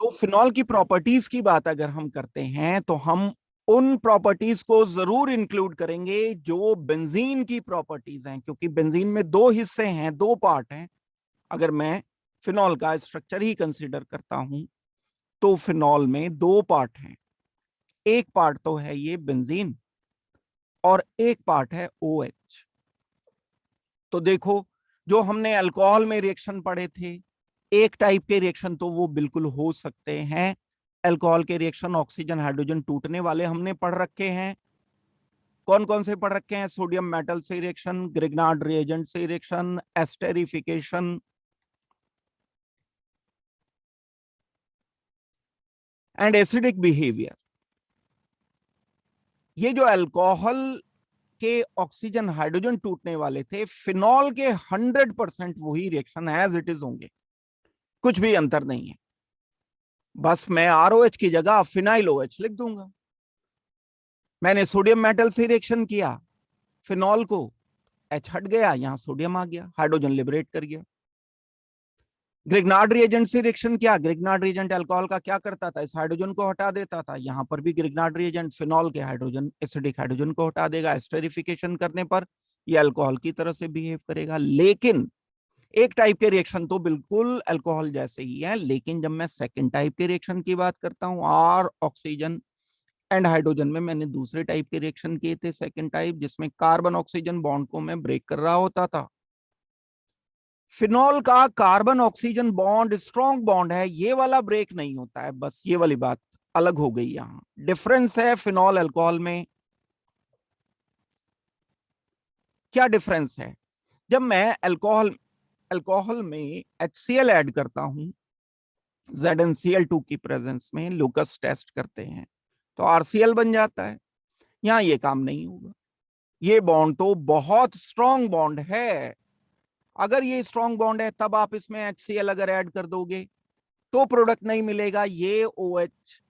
तो फिनॉल की प्रॉपर्टीज की बात अगर हम करते हैं तो हम उन प्रॉपर्टीज को जरूर इंक्लूड करेंगे जो बेंजीन की प्रॉपर्टीज हैं, क्योंकि बेंजीन में दो हिस्से हैं, दो पार्ट हैं। अगर मैं फिनॉल का स्ट्रक्चर ही कंसीडर करता हूं तो फिनॉल में दो पार्ट हैं। एक पार्ट तो है ये बेंजीन और एक पार्ट है OH। तो देखो, जो हमने अल्कोहल में रिएक्शन पढ़े थे, एक टाइप के रिएक्शन तो वो बिल्कुल हो सकते हैं। अल्कोहल के रिएक्शन ऑक्सीजन हाइड्रोजन टूटने वाले हमने पढ़ रखे हैं। कौन कौन से पढ़ रखे हैं? सोडियम मेटल से रिएक्शन, ग्रिग्नार्ड रिएजेंट से reaction, esterification and acidic behaviour. ये जो अल्कोहल के ऑक्सीजन हाइड्रोजन टूटने वाले थे, फिनॉल के 100% वही रिएक्शन एज इट इज होंगे, कुछ भी अंतर नहीं है। बस मैं ROH की जगह फिनाइल OH लिख दूंगा। मैंने सोडियम मेटल से रिएक्शन किया, फिनॉल को H हट गया, यहां सोडियम आ गया, हाइड्रोजन लिबरेट कर गया। ग्रिग्नार्ड रिएजेंट से रिएक्शन किया, ग्रिग्नार्ड रिएजेंट अल्कोहल का क्या करता था? इस हाइड्रोजन को हटा देता था। यहां पर भी ग्रिग्नार्ड रिएजेंट फिनॉल के हाइड्रोजन, एसिडिक हाइड्रोजन को हटा देगा। एस्टेरिफिकेशन करने पर यह अल्कोहल की तरह से बिहेव करेगा। लेकिन एक टाइप के रिएक्शन तो बिल्कुल अल्कोहल जैसे ही है, लेकिन जब मैं सेकेंड टाइप के रिएक्शन की बात करता हूं, R ऑक्सीजन एंड हाइड्रोजन में, मैंने दूसरे टाइप के रिएक्शन किए थे, सेकेंड टाइप, जिसमें कार्बन ऑक्सीजन बॉन्ड को मैं ब्रेक कर रहा होता था। फिनॉल का carbon oxygen bond strong bond है, ये वाला ब्रेक नहीं होता है। बस ये वाली बात अलग हो गई। यहां डिफरेंस है फिनॉल अल्कोहल में। क्या डिफरेंस है? जब मैं अल्कोहल अल्कोहल में HCl ऐड करता हूं, ZnCl2 की प्रेजेंस में, लुकस टेस्ट करते हैं तो RCl बन जाता है। यहां ये काम नहीं होगा। ये बॉन्ड तो बहुत स्ट्रॉन्ग बॉन्ड है। अगर ये स्ट्रॉन्ग बॉन्ड है तब आप इसमें HCl अगर ऐड कर दोगे तो प्रोडक्ट नहीं मिलेगा, ये OH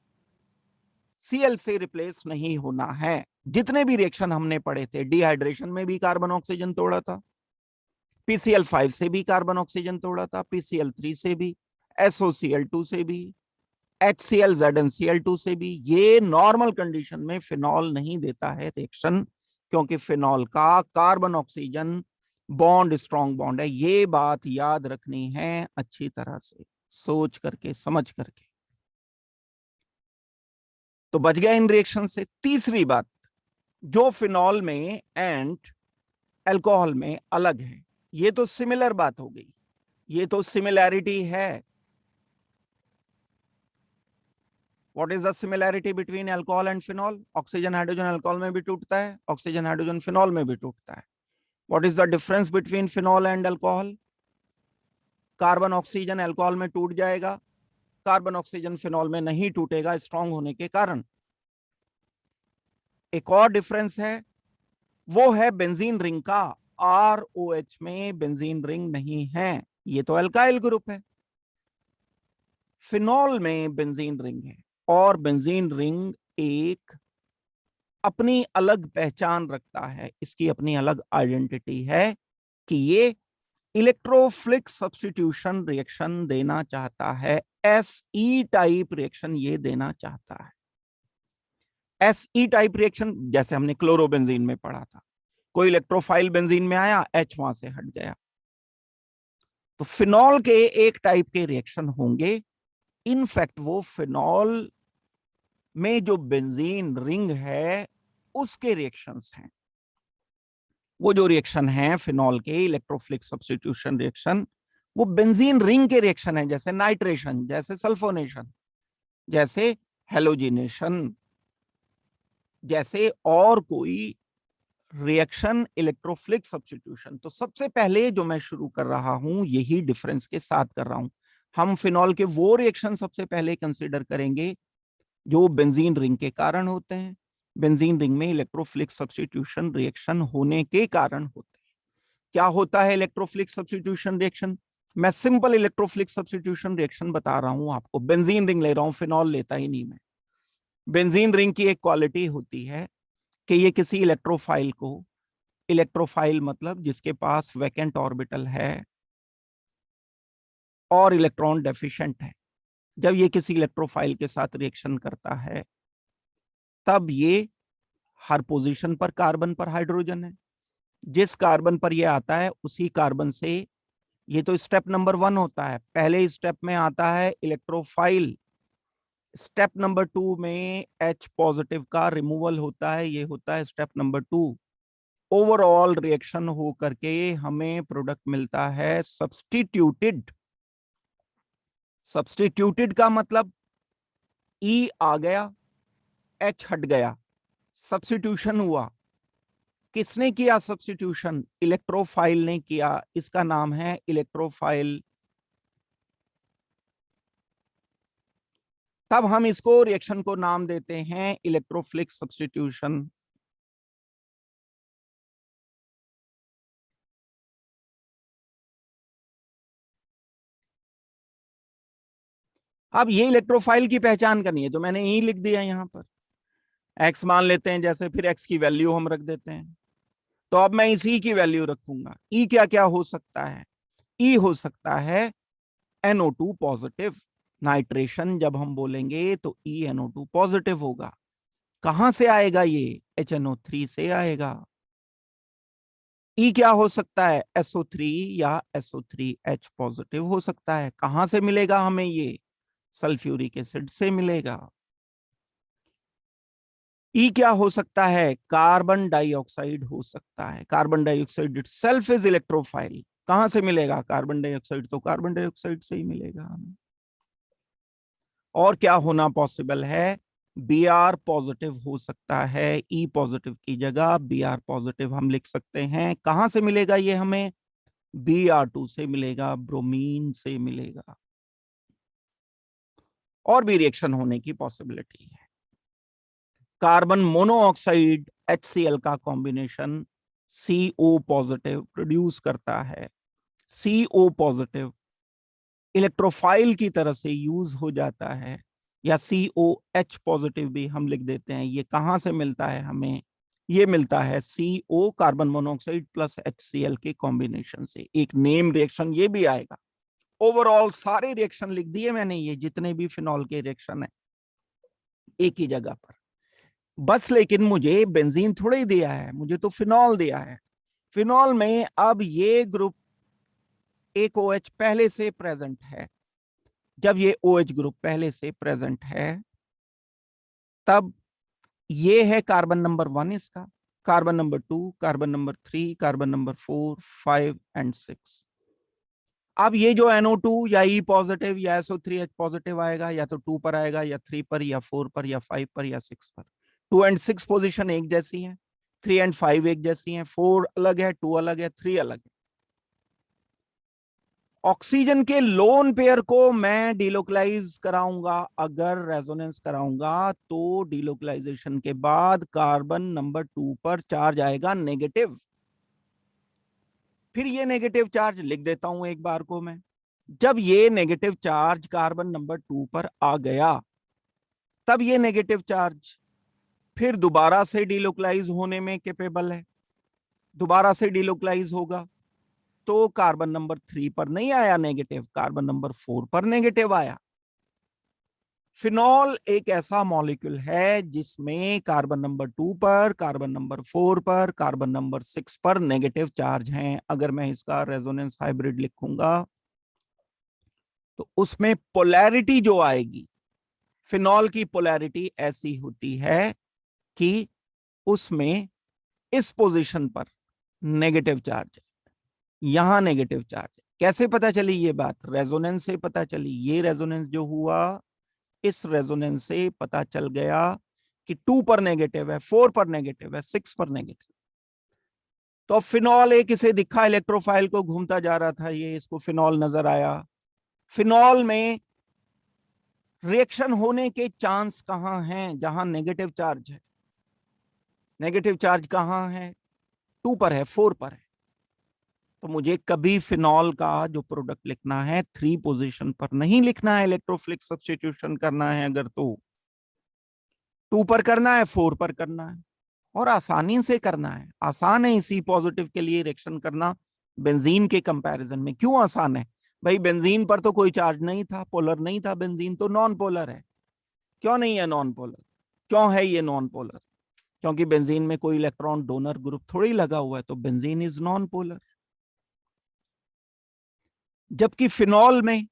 Cl से रिप्लेस नहीं होना है। जितने भी रिएक्शन हमने पढ़े थे, डिहाइड्रेशन में भी कार्बन ऑक्सीजन तोड़ा था, PCl5 से भी कार्बन ऑक्सीजन तोड़ा था, PCl3 से भी, SOCl2 से भी, HCl ZnCl2 से भी। ये नॉर्मल कंडीशन में फिनॉल नहीं देता है रिएक्शन, क्योंकि फिनॉल का carbon oxygen bond strong bond है। ये बात याद रखनी है अच्छी तरह से, सोच करके, समझ करके। तो बच गया इन रिएक्शन से। तीसरी बात जो फिनॉल में एंड अल्कोहल में अलग है, ये तो सिमिलर बात हो गई, ये तो सिमिलैरिटी है। What is the similarity between alcohol and phenol? Oxygen hydrogen alcohol में भी टूटता है, ऑक्सीजन हाइड्रोजन फिनॉल में भी टूटता है। What is the difference between phenol and alcohol? Carbon oxygen alcohol में टूट जाएगा, कार्बन ऑक्सीजन फिनॉल में नहीं टूटेगा स्ट्रॉन्ग होने के कारण। एक और डिफरेंस है, वो है बेंजीन रिंग का। ROH में बेंजीन रिंग नहीं है, ये तो अल्काइल ग्रुप है। फिनॉल में बेंजीन रिंग है, और बेंजीन रिंग एक अपनी अलग पहचान रखता है, इसकी अपनी अलग आइडेंटिटी है कि ये इलेक्ट्रोफिलिक सब्स्टिट्यूशन रिएक्शन देना चाहता है। SE टाइप रिएक्शन ये देना चाहता है। SE टाइप रिएक्शन जैसे हमने क्लोरोबेंजीन में पढ़ा था, कोई इलेक्ट्रोफाइल बेंजीन में आया, H वहां से हट गया। तो फिनॉल के एक टाइप के रिएक्शन होंगे, इनफैक्ट वो फिनॉल में जो बेंजीन रिंग है उसके रिएक्शंस हैं। वो जो रिएक्शन है फिनॉल के इलेक्ट्रोफिलिक सब्स्टिट्यूशन रिएक्शन, वो बेंजीन रिंग के रिएक्शन है, जैसे नाइट्रेशन, जैसे सल्फोनेशन, जैसे हेलोजिनेशन, जैसे और कोई रिएक्शन इलेक्ट्रोफिलिक सब्स्टिट्यूशन। तो सबसे पहले जो मैं शुरू कर रहा हूं यही डिफरेंस के साथ कर रहा हूं। हम फिनॉल के वो रिएक्शन सबसे पहले कंसीडर करेंगे जो बेंजीन रिंग के कारण होते हैं, बेंजीन रिंग में इलेक्ट्रोफिलिक सब्स्टिट्यूशन रिएक्शन होने के कारण होते हैं। क्या होता है इलेक्ट्रोफिलिक सब्स्टिट्यूशन रिएक्शन? मैं सिंपल इलेक्ट्रोफिलिक सब्स्टिट्यूशन रिएक्शन बता रहा हूं आपको। बेंजीन रिंग ले रहा हूं, फिनॉल लेता ही नहीं मैं। बेंजीन रिंग की एक क्वालिटी होती है कि ये किसी इलेक्ट्रोफाइल को, इलेक्ट्रोफाइल मतलब जिसके पास वैकेंट ऑर्बिटल है और इलेक्ट्रॉन डेफिशिएंट है, जब ये किसी इलेक्ट्रोफाइल के साथ रिएक्शन करता है तब ये हर पोजीशन पर कार्बन पर हाइड्रोजन है, जिस कार्बन पर ये आता है उसी कार्बन से, ये तो स्टेप नंबर 1 होता है, पहले स्टेप में आता है इलेक्ट्रोफाइल, स्टेप नंबर 2 में H पॉजिटिव का रिमूवल होता है, ये होता है स्टेप नंबर 2। ओवरऑल रिएक्शन हो करके हमें प्रोडक्ट मिलता है सब्स्टिट्यूटेड। सब्स्टिट्यूटेड का मतलब E आ गया, H हट गया, सब्स्टिट्यूशन हुआ। किसने किया सब्स्टिट्यूशन? इलेक्ट्रोफाइल ने किया, इसका नाम है इलेक्ट्रोफाइल। तब हम इसको रिएक्शन को नाम देते हैं इलेक्ट्रोफिलिक सब्स्टिट्यूशन। अब ये इलेक्ट्रोफाइल की पहचान करनी है तो मैंने ई लिख दिया यहां पर, एक्स मान लेते हैं जैसे, फिर एक्स की वैल्यू हम रख देते हैं। तो अब मैं इसी की वैल्यू रखूंगा। ई क्या क्या हो सकता है? ई हो सकता है NO2 पॉजिटिव, नाइट्रेशन जब हम बोलेंगे तो ई NO2 पॉजिटिव होगा। कहां से आएगा ये? HNO3 से आएगा। ई क्या हो सकता है? SO3 या SO3H पॉजिटिव हो सकता है। कहां से मिलेगा हमें ये? सल्फ्यूरिक एसिड से मिलेगा। ई क्या हो सकता है? कार्बन डाइऑक्साइड हो सकता है। Carbon dioxide itself is electrophile. कहां से मिलेगा कार्बन डाइऑक्साइड? तो कार्बन डाइऑक्साइड से ही मिलेगा हमें। और क्या होना पॉसिबल है? Br पॉजिटिव हो सकता है, ई पॉजिटिव की जगह Br पॉजिटिव हम लिख सकते हैं। कहां से मिलेगा ये हमें? Br2 से मिलेगा, ब्रोमीन से मिलेगा। और भी रिएक्शन होने की पॉसिबिलिटी है। कार्बन मोनोऑक्साइड HCl का कॉम्बिनेशन CO पॉजिटिव प्रोड्यूस करता है। CO पॉजिटिव इलेक्ट्रोफाइल की तरह से यूज हो जाता है, या COH पॉजिटिव भी हम लिख देते हैं। ये कहां से मिलता है हमें? ये मिलता है CO carbon monoxide plus HCl के कॉम्बिनेशन से। एक नेम रिएक्शन ये भी आएगा। ओवरऑल सारे रिएक्शन लिख दिए मैंने, ये जितने भी फिनॉल के रिएक्शन है एक ही जगह पर। बस लेकिन मुझे बेंजीन थोड़े ही दिया है, मुझे तो फिनॉल दिया है। फिनॉल में अब ये ग्रुप एक OH पहले से प्रेजेंट है। जब ये OH ग्रुप पहले से प्रेजेंट है तब ये है कार्बन नंबर 1 इसका, carbon number 2, carbon number 3, carbon number 4, 5 and 6। अब ये जो NO2 या E पॉजिटिव या SO3H पॉजिटिव आएगा, या तो 2 पर आएगा, या 3 पर, या 4 पर, या 5 पर, या 6 पर। 2 एंड 6 पोजीशन एक जैसी है, 3 एंड 5 एक जैसी हैं, 4 अलग है, 2 अलग है, 3 अलग है। ऑक्सीजन के लोन पेयर को मैं डिलोकलाइज कराऊंगा, अगर रेजोनेंस कराऊंगा तो डिलोकलाइजेशन के बाद कार्बन नंबर 2 पर चार्ज आएगा नेगेटिव। फिर ये नेगेटिव चार्ज लिख देता हूं एक बार को मैं। जब ये नेगेटिव चार्ज कार्बन नंबर 2 पर आ गया तब ये नेगेटिव चार्ज फिर दोबारा से डिलोकलाइज होने में कैपेबल है, दोबारा से डिलोकलाइज होगा। तो कार्बन नंबर 3 पर नहीं आया नेगेटिव, कार्बन नंबर 4 पर नेगेटिव आया। फिनॉल एक ऐसा मॉलिक्यूल है जिसमें कार्बन नंबर 2 पर, कार्बन नंबर 4 पर, कार्बन नंबर 6 पर नेगेटिव चार्ज हैं। अगर मैं इसका रेजोनेंस हाइब्रिड लिखूंगा तो उसमें पोलैरिटी जो आएगी, फिनॉल की पोलैरिटी ऐसी होती है कि उसमें इस पोजीशन पर नेगेटिव चार्ज है, यहां नेगेटिव चार्ज है। कैसे पता चली ये बात? रेजोनेंस से पता चली। ये रेजोनेंस जो हुआ, इस रेजोनेंस से पता चल गया कि 2 पर नेगेटिव है, 4 पर नेगेटिव है, 6 पर नेगेटिव। तो फिनॉल एक इसे दिखा, इलेक्ट्रोफाइल को घूमता जा रहा था ये, इसको फिनॉल नजर आया। फिनॉल में रिएक्शन होने के चांस कहां हैं? जहां नेगेटिव चार्ज है। नेगेटिव चार्ज कहां है? 2 पर है, 4 पर है। तो मुझे कभी फिनॉल का जो प्रोडक्ट लिखना है 3 पोजीशन पर नहीं लिखना है, इलेक्ट्रोफिलिक सब्स्टिट्यूशन करना है अगर तो 2 पर करना है, 4 पर करना है, और आसानी से करना है। आसान है इसी पॉजिटिव के लिए रिएक्शन करना बेंजीन के कंपैरिजन में। क्यों आसान है? भाई बेंजीन पर तो कोई चार्ज नहीं था, पोलर नहीं था, बेंजीन तो नॉन पोलर है। क्यों नहीं है नॉन पोलर? क्यों है ये नॉन पोलर? क्योंकि बेंजीन में कोई इलेक्ट्रॉन डोनर ग्रुप थोड़ी लगा हुआ है, तो बेंजीन इज नॉन पोलर। जबकि फिनॉल में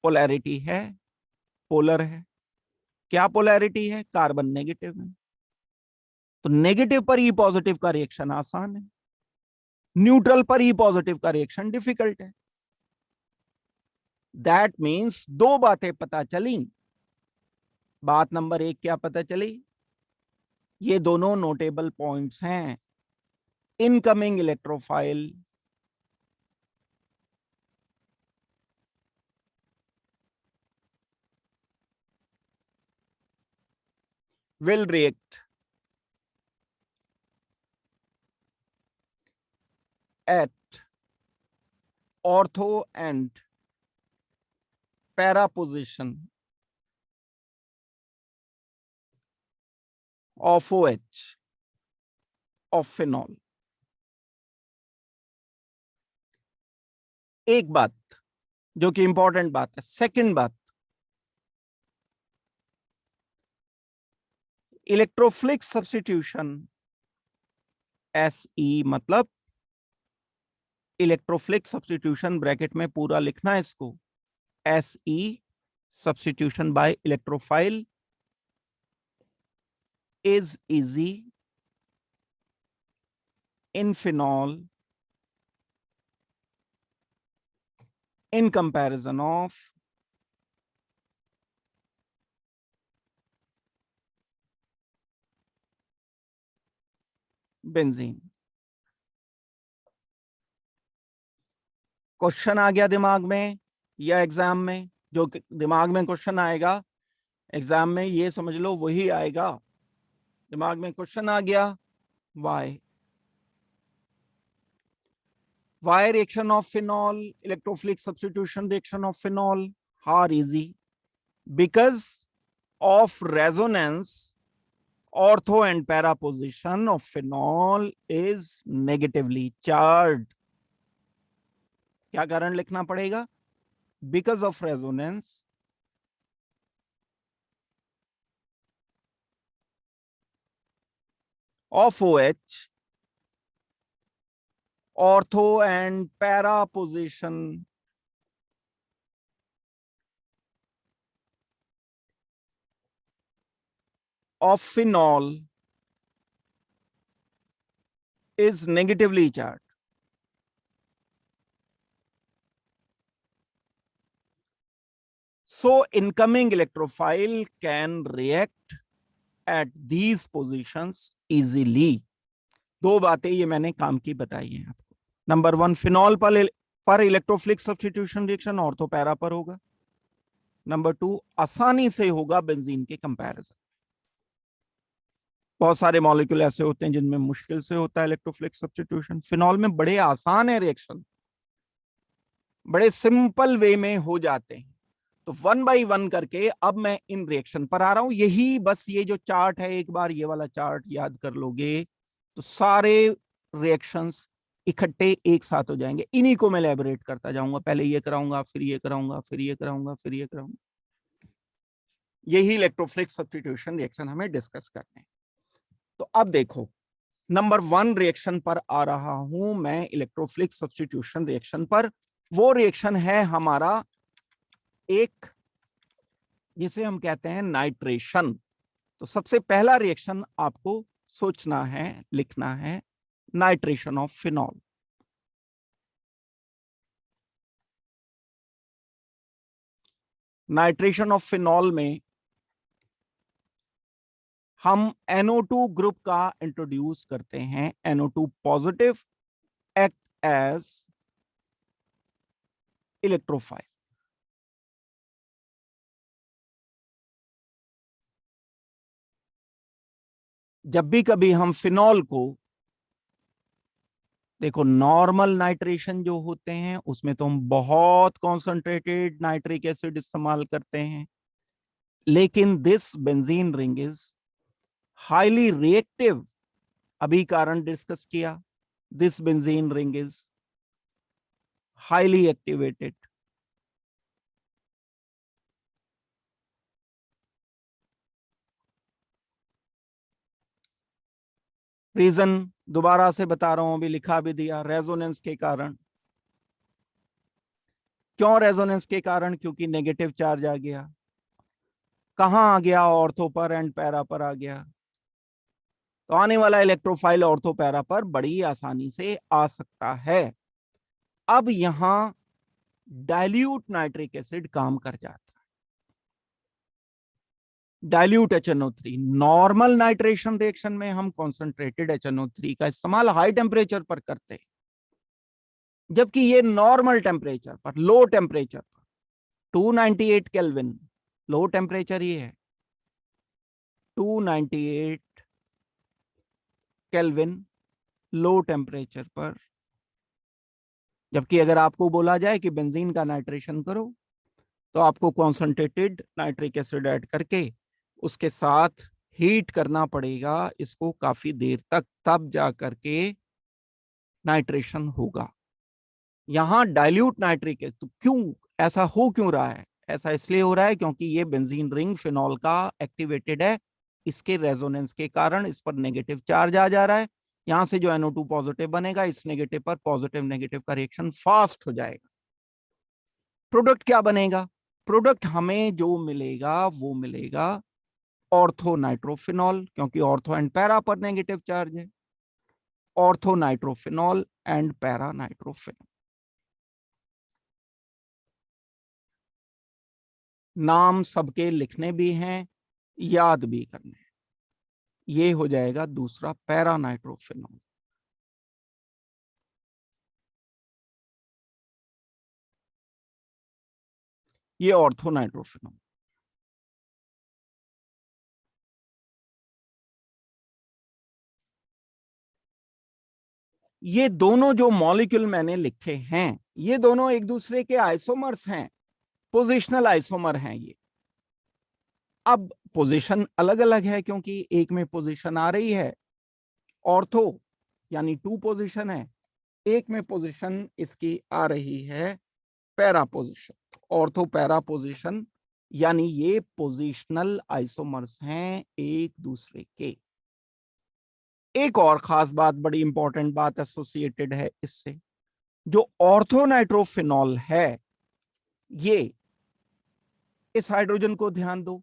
पोलैरिटी है, पोलर है। क्या पोलैरिटी है? कार्बन नेगेटिव है। तो नेगेटिव पर ई पॉजिटिव का रिएक्शन आसान है, न्यूट्रल पर ई पॉजिटिव का रिएक्शन डिफिकल्ट है। दैट मीन्स दो बातें पता चली। बात नंबर एक क्या पता चली? ये दोनों नोटेबल पॉइंट्स हैं। Incoming electrophile will react at ortho and para position of OH of phenol। एक बात जो कि इंपॉर्टेंट बात है। सेकंड बात, इलेक्ट्रोफिलिक सब्स्टिट्यूशन, SE मतलब इलेक्ट्रोफिलिक सब्स्टिट्यूशन, ब्रैकेट में पूरा लिखना है इसको, SE substitution by electrophile is easy in phenol in comparison of benzene. Question आ गया दिमाग में या एग्जाम में? जो दिमाग में क्वेश्चन आएगा एग्जाम में, ये समझ लो वही आएगा। दिमाग में क्वेश्चन आ गया, why reaction of phenol, electrophilic substitution reaction of phenol are easy? Because of resonance, ortho and para position of phenol is negatively charged। क्या कारण लिखना पड़ेगा? Because of resonance of OH, ortho and para position of phenol is negatively charged। So incoming electrophile can react at these positions easily। दो बातें ये मैंने काम की बताई हैं आपको। नंबर वन, फिनॉल पर electrophilic substitution reaction ortho para पर होगा। नंबर टू, आसानी से होगा बेंजीन के कंपैरिजन। बहुत सारे मॉलिक्यूल ऐसे होते हैं जिनमें मुश्किल से होता है इलेक्ट्रोफिलिक सब्स्टिट्यूशन, फिनॉल में बड़े आसान है रिएक्शन, बड़े सिंपल वे में हो जाते हैं। तो वन बाय वन करके अब मैं इन रिएक्शन पर आ रहा हूं। यही बस ये जो चार्ट है, एक बार ये वाला चार्ट याद कर लोगे तो सारे रिएक्शंस इकट्ठे एक साथ हो जाएंगे। इन्हीं को मैं एलैबोरेट करता जाऊंगा, पहले ये कराऊंगा, फिर ये कराऊंगा, फिर ये कराऊंगा, फिर ये कराऊंगा। यही इलेक्ट्रोफिलिक सब्स्टिट्यूशन रिएक्शन हमें डिस्कस करने हैं। तो अब देखो, नंबर वन रिएक्शन पर आ रहा हूं मैं, इलेक्ट्रोफिलिक सब्स्टिट्यूशन रिएक्शन पर। वो रिएक्शन है हमारा एक, जिसे हम कहते हैं नाइट्रेशन। तो सबसे पहला रिएक्शन आपको सोचना है, लिखना है, nitration of phenol. Nitration of phenol में हम NO2 ग्रुप का इंट्रोड्यूस करते हैं। NO2 positive act as electrophile. जब भी कभी हम फिनॉल को, देखो नॉर्मल नाइट्रेशन जो होते हैं उसमें तो हम बहुत कॉन्सेंट्रेटेड नाइट्रिक एसिड इस्तेमाल करते हैं, लेकिन this benzene ring is highly reactive. अभी कारण डिस्कस किया, this benzene ring is highly activated reason दोबारा से बता रहा हूं, अभी लिखा भी दिया, रेजोनेंस के कारण। क्यों रेजोनेंस के कारण? क्योंकि नेगेटिव चार्ज आ गया। कहां आ गया? ऑर्थो पर एंड पैरा पर आ गया। तो आने वाला इलेक्ट्रोफाइल ऑर्थो पैरा पर बड़ी आसानी से आ सकता है। अब यहां डाइल्यूट नाइट्रिक एसिड काम कर जाता है। Dilute HNO3, normal nitration reaction में हम कॉन्सेंट्रेटेड HNO3 का इस्तेमाल हाई टेम्परेचर पर करते हैं, जबकि ये नॉर्मल टेम्परेचर पर, लो टेम्परेचर पर 298 केल्विन लो टेम्परेचर ही है, 298 केल्विन लो टेम्परेचर पर। जबकि अगर आपको बोला जाए कि बेंजीन का नाइट्रेशन करो, तो आपको कॉन्सेंट्रेटेड नाइट्रिक एसिड ऐड करके उसके साथ हीट करना पड़ेगा इसको काफी देर तक, तब जा करके नाइट्रेशन होगा। यहां डाइल्यूट नाइट्रिक एसिड, तो क्यों ऐसा हो क्यों रहा है? ऐसा इसलिए हो रहा है क्योंकि ये बेंजीन रिंग फिनॉल का एक्टिवेटेड है। इसके रेजोनेंस के कारण इस पर नेगेटिव चार्ज आ जा रहा है। यहां से जो NO2 पॉजिटिव बनेगा, इस नेगेटिव पर पॉजिटिव नेगेटिव का रिएक्शन फास्ट हो जाएगा। प्रोडक्ट क्या बनेगा? प्रोडक्ट हमें जो मिलेगा वो मिलेगा ऑर्थो नाइट्रोफिनॉल, क्योंकि ऑर्थो एंड पैरा पर नेगेटिव चार्ज है। Ortho nitrophenol and para nitrophenol. नाम सबके लिखने भी हैं, याद भी करने हैं। ये हो जाएगा दूसरा पैरा नाइट्रोफिनॉल। ये ऑर्थो नाइट्रोफिनॉल। ये दोनों जो मॉलिक्यूल मैंने लिखे हैं, ये दोनों एक दूसरे के आइसोमर्स हैं, पोजिशनल आइसोमर हैं ये। अब पोजीशन अलग अलग है, क्योंकि एक में पोजीशन आ रही है ऑर्थो, यानी 2 पोजीशन है, एक में पोजीशन इसकी आ रही है para position, ortho para position, यानी ये पोजीशनल आइसोमर्स हैं एक दूसरे के। एक और खास बात, बड़ी इंपॉर्टेंट बात एसोसिएटेड है इससे, जो ऑर्थो नाइट्रोफिनॉल है, ये, इस हाइड्रोजन को ध्यान दो,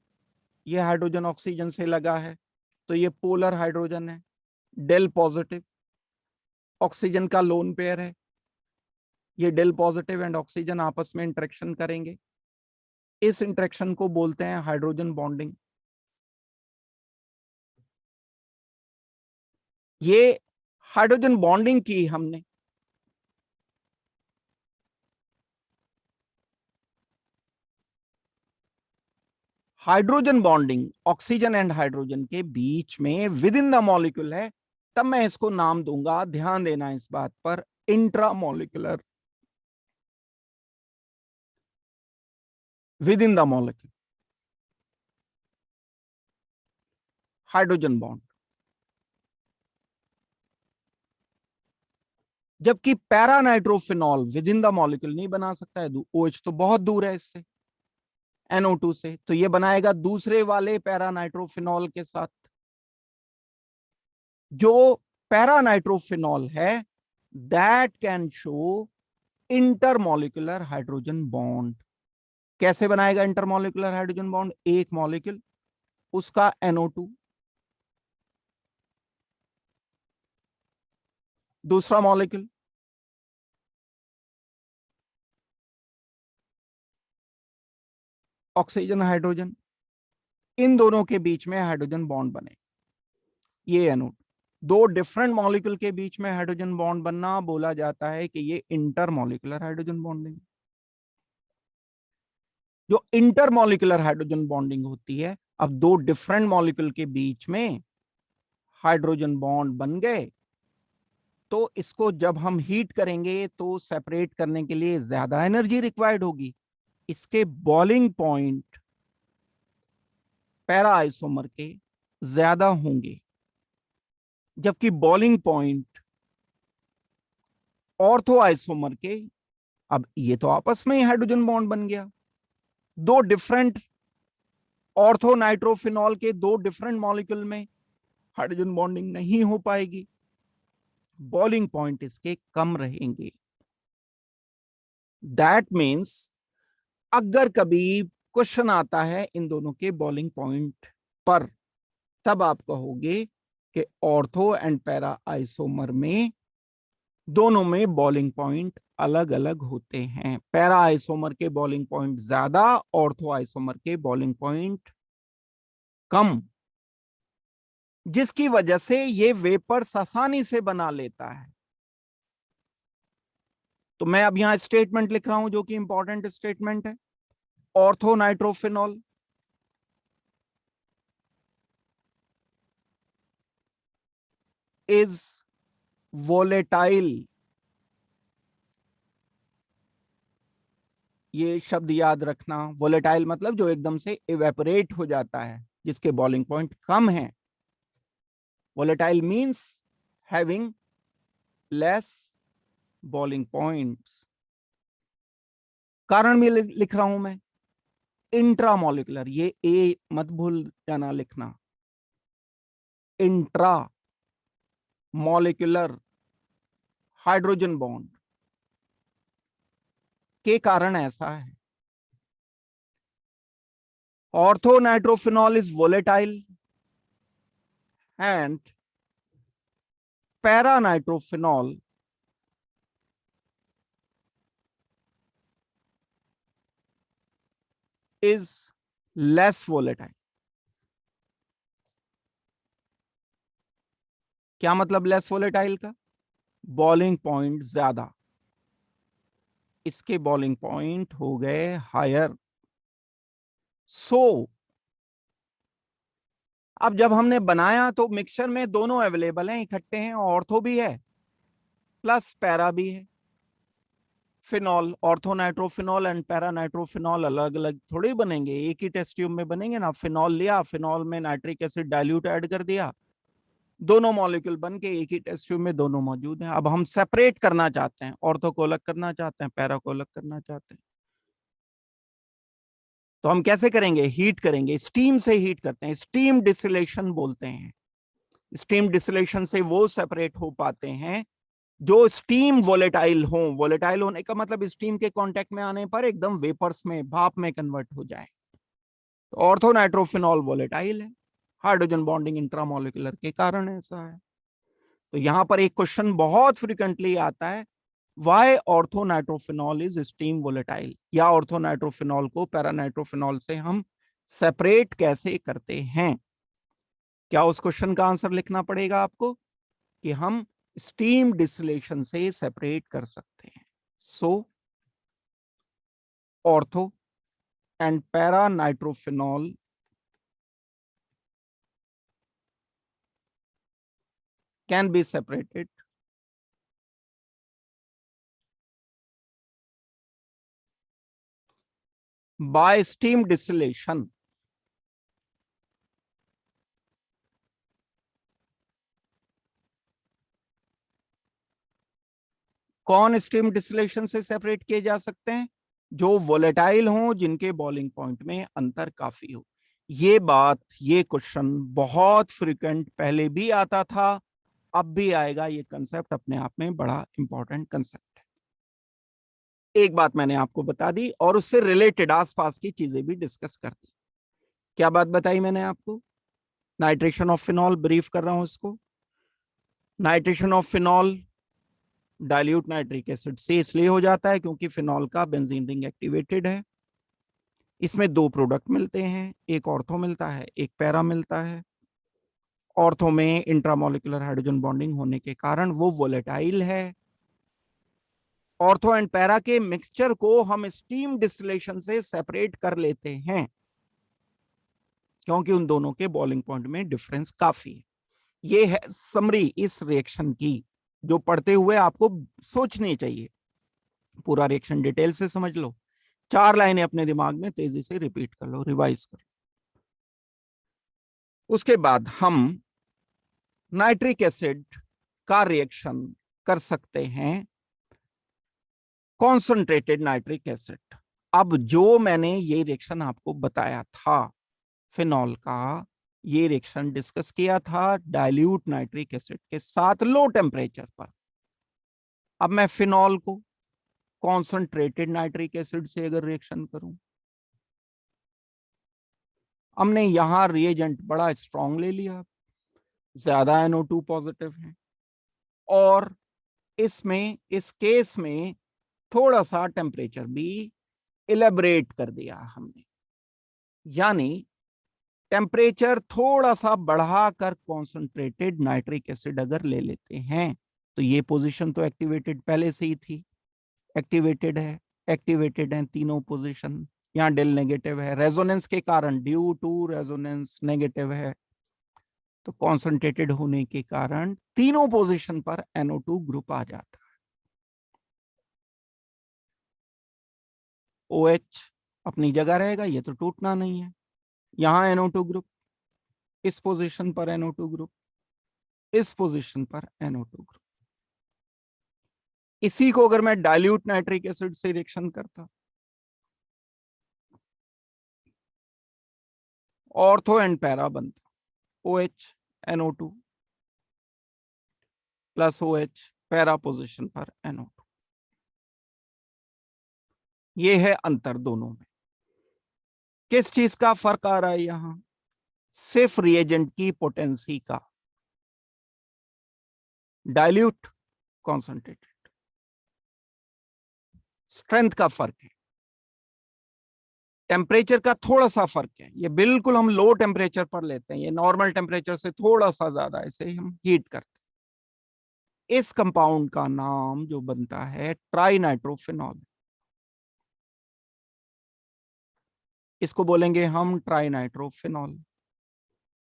ये हाइड्रोजन ऑक्सीजन से लगा है, तो ये पोलर हाइड्रोजन है, डेल पॉजिटिव, ऑक्सीजन का लोन पेयर है। ये डेल पॉजिटिव एंड ऑक्सीजन आपस में इंटरेक्शन करेंगे, इस इंटरेक्शन को बोलते हैं हाइड्रोजन बॉन्डिंग। ये हाइड्रोजन बॉन्डिंग की हमने, hydrogen bonding oxygen and hydrogen के बीच में विद इन द मॉलिक्यूल है, तब मैं इसको नाम दूंगा, ध्यान देना इस बात पर, intramolecular, within the molecule hydrogen bond. जबकि para nitrophenol within the molecule नहीं बना सकता है, OH तो बहुत दूर है इससे, NO2 से, तो ये बनाएगा दूसरे वाले पैरा नाइट्रोफिनॉल के साथ। जो पैरा नाइट्रोफिनॉल है, that can show intermolecular hydrogen bond. कैसे बनाएगा इंटरमोलिकुलर हाइड्रोजन बॉन्ड? एक मॉलिक्यूल, उसका NO2, दूसरा मॉलिक्यूल ऑक्सीजन हाइड्रोजन, इन दोनों के बीच में हाइड्रोजन बॉन्ड बने, ये NO2। दो डिफरेंट मॉलिक्यूल के बीच में हाइड्रोजन बॉन्ड बनना बोला जाता है कि ये इंटरमोलिकुलर हाइड्रोजन बॉन्डिंग। जो इंटरमोलिकुलर हाइड्रोजन बॉन्डिंग होती है, अब दो डिफरेंट मॉलिक्यूल के बीच में हाइड्रोजन बॉन्ड बन गए, तो इसको जब हम हीट करेंगे तो सेपरेट करने के लिए ज्यादा एनर्जी रिक्वायर्ड होगी। इसके बॉइलिंग पॉइंट पैरा आइसोमर के ज्यादा होंगे, जबकि बॉइलिंग पॉइंट ऑर्थो आइसोमर के, अब ये तो आपस में ही हाइड्रोजन बॉन्ड बन गया। दो डिफरेंट ऑर्थो नाइट्रोफिनॉल के दो डिफरेंट मॉलिक्यूल में हाइड्रोजन बॉन्डिंग नहीं हो पाएगी, बॉइलिंग पॉइंट इसके कम रहेंगे। दैट मीन्स अगर कभी क्वेश्चन आता है इन दोनों के बॉइलिंग पॉइंट पर, तब आप कहोगे कि ऑर्थो एंड पैरा आइसोमर में दोनों में बॉइलिंग पॉइंट अलग अलग होते हैं। पैरा आइसोमर के बॉइलिंग पॉइंट ज्यादा, ऑर्थो आइसोमर के बॉइलिंग पॉइंट कम, जिसकी वजह से ये वेपर्स आसानी से बना लेता है। तो मैं अब यहां स्टेटमेंट लिख रहा हूं जो कि इंपॉर्टेंट स्टेटमेंट है। Ortho nitrophenol is volatile. ये शब्द याद रखना, वोलेटाइल मतलब जो एकदम से इवेपोरेट हो जाता है, जिसके बॉइलिंग पॉइंट कम है। Volatile means having less boiling points. कारण भी लिख रहा हूं मैं, इंट्रामोलिकुलर, ये ए मत भूल जाना लिखना, इंट्रा मॉलिक्यूलर हाइड्रोजन बॉन्ड के कारण ऐसा है। Ortho nitrophenol is volatile and para nitrophenol is less volatile. क्या मतलब लेस वोलेटाइल का? बॉइलिंग पॉइंट ज्यादा, इसके बॉइलिंग पॉइंट हो गए हायर। सो अब जब हमने बनाया तो मिक्सचर में दोनों अवेलेबल हैं, इकट्ठे हैं, ऑर्थो भी है प्लस पैरा भी है। Phenol, ortho nitrophenol and para nitrophenol अलग अलग थोड़ी बनेंगे, एक ही टेस्ट ट्यूब में बनेंगे ना। फिनॉल लिया, फिनॉल में नाइट्रिक एसिड डाइल्यूट ऐड कर दिया, दोनों मॉलिक्यूल बन के एक ही टेस्ट ट्यूब में दोनों मौजूद हैं। अब हम सेपरेट करना चाहते हैं, ऑर्थो को अलग करना चाहते हैं, पैरा को अलग करना चाहते हैं, तो हम कैसे करेंगे? हीट करेंगे, स्टीम से हीट करते हैं, स्टीम डिस्टिलेशन बोलते हैं। स्टीम डिस्टिलेशन से वो सेपरेट हो पाते हैं जो स्टीम वोलेटाइल हो। वोलेटाइल होने का मतलब स्टीम के कांटेक्ट में आने पर एकदम वेपर्स में, भाप में कन्वर्ट हो जाए। तो ऑर्थो नाइट्रोफिनॉल वोलेटाइल है, हाइड्रोजन बॉन्डिंग इंट्रामोलिकुलर के कारण ऐसा है। तो यहां पर एक क्वेश्चन बहुत फ्रिक्वेंटली आता है, why ortho nitrophenol is steam volatile, या ऑर्थो नाइट्रोफिनॉल को पैरा नाइट्रोफिनॉल से हम सेपरेट कैसे करते हैं। क्या उस क्वेश्चन का आंसर लिखना पड़ेगा आपको कि हम स्टीम डिस्टिलेशन से सेपरेट कर सकते हैं। So ortho and para nitrophenol can be separated by steam distillation. कौन स्टीम डिस्टिलेशन से सेपरेट किए जा सकते हैं? जो वोलेटाइल हों, जिनके बॉइलिंग पॉइंट में अंतर काफी हो। ये बात, ये क्वेश्चन बहुत फ्रिक्वेंट पहले भी आता था, अब भी आएगा। ये कंसेप्ट अपने आप में बड़ा इंपॉर्टेंट कंसेप्ट है। एक बात मैंने आपको बता दी और उससे रिलेटेड आसपास की चीजें भी डिस्कस कर दी। क्या बात बताई मैंने आपको? नाइट्रेशन ऑफ फिनॉल, ब्रीफ कर रहा हूं इसको। Nitration of phenol dilute nitric acid से इसलिए हो जाता है क्योंकि फिनॉल का बेंजीन रिंग एक्टिवेटेड है। इसमें दो प्रोडक्ट मिलते हैं, एक ऑर्थो मिलता है, एक पैरा मिलता है। ऑर्थो में इंट्रामोलिकुलर हाइड्रोजन बॉन्डिंग होने के कारण वो वोलेटाइल है। ऑर्थो एंड पैरा के मिक्सचर को हम स्टीम डिस्टिलेशन से सेपरेट कर लेते हैं क्योंकि उन दोनों के बॉइलिंग पॉइंट में डिफरेंस काफी है। ये है समरी इस रिएक्शन की, जो पढ़ते हुए आपको सोचनी चाहिए। पूरा रिएक्शन डिटेल से समझ लो, 4 लाइनें अपने दिमाग में तेजी से रिपीट कर लो, रिवाइज कर लो। उसके बाद हम नाइट्रिक एसिड का रिएक्शन कर सकते हैं कॉन्सेंट्रेटेड नाइट्रिक एसिड। अब जो मैंने ये रिएक्शन आपको बताया था फिनॉल का, ये रिएक्शन डिस्कस किया था डाइल्यूट नाइट्रिक एसिड के साथ लो टेम्परेचर पर। अब मैं फिनॉल को कॉन्सेंट्रेटेड नाइट्रिक एसिड से अगर रिएक्शन करूं, हमने यहां रिएजेंट बड़ा स्ट्रॉन्ग ले लिया, ज्यादा NO2 पॉजिटिव है, और इसमें इस केस में थोड़ा सा टेम्परेचर भी इलेबरेट कर दिया हमने, यानी टेम्परेचर थोड़ा सा बढ़ाकर कॉन्सेंट्रेटेड नाइट्रिक एसिड अगर ले लेते हैं तो ये पोजीशन तो एक्टिवेटेड पहले से ही थी, एक्टिवेटेड है तीनों पोजीशन। यहाँ डेल नेगेटिव है, रेजोनेंस के कारण, ड्यू टू रेजोनेंस नेगेटिव है, तो कॉन्सेंट्रेटेड होने के कारण तीनों पोजीशन पर NO2 ग्रुप आ जाता है। OH अपनी जगह रहेगा, ये तो टूटना नहीं है। यहां NO2 ग्रुप, इस पोजीशन पर NO2 ग्रुप, इस पोजीशन पर NO2 ग्रुप। इसी को अगर मैं डाइल्यूट नाइट्रिक एसिड से रिएक्शन करता, ऑर्थो एंड पैरा बनता, OH NO2 plus OH para position पर NO2। ये है अंतर दोनों में। किस चीज का फर्क आ रहा है यहां? सिर्फ रिएजेंट की पोटेंसी का। डाइल्यूट, कॉन्सेंट्रेटेड, स्ट्रेंथ का फर्क है, टेम्परेचर का थोड़ा सा फर्क है। ये बिल्कुल हम लो टेम्परेचर पर लेते हैं, ये नॉर्मल टेम्परेचर से थोड़ा सा ज्यादा इसे हम हीट करते हैं। इस कंपाउंड का नाम जो बनता है ट्राइनाइट्रोफिनॉल, इसको बोलेंगे हम ट्राइनाइट्रोफिनॉल।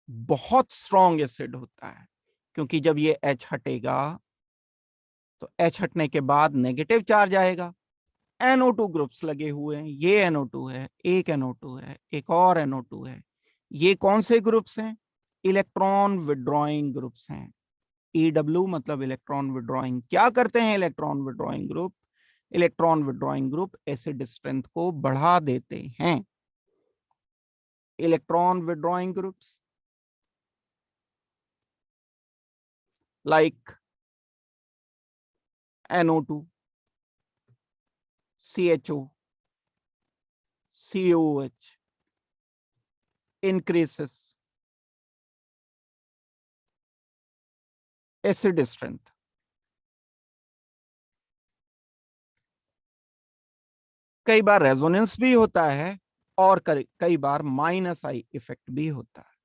बहुत स्ट्रॉन्ग एसिड होता है, क्योंकि जब ये H हटेगा तो H हटने के बाद नेगेटिव चार्ज आएगा, NO2 ग्रुप्स लगे हुए हैं, ये NO2 है, एक NO2 है, एक और NO2 है। ये कौन से ग्रुप्स हैं? इलेक्ट्रॉन विड्रॉइंग ग्रुप्स हैं। EW मतलब इलेक्ट्रॉन विड्रॉइंग। क्या करते हैं electron withdrawing group? Electron withdrawing group acid strength को बढ़ा देते हैं। Electron withdrawing groups like NO2, CHO, COOH increases acid strength. कई बार रेजोनेंस भी होता है और कई बार -I इफेक्ट भी होता है।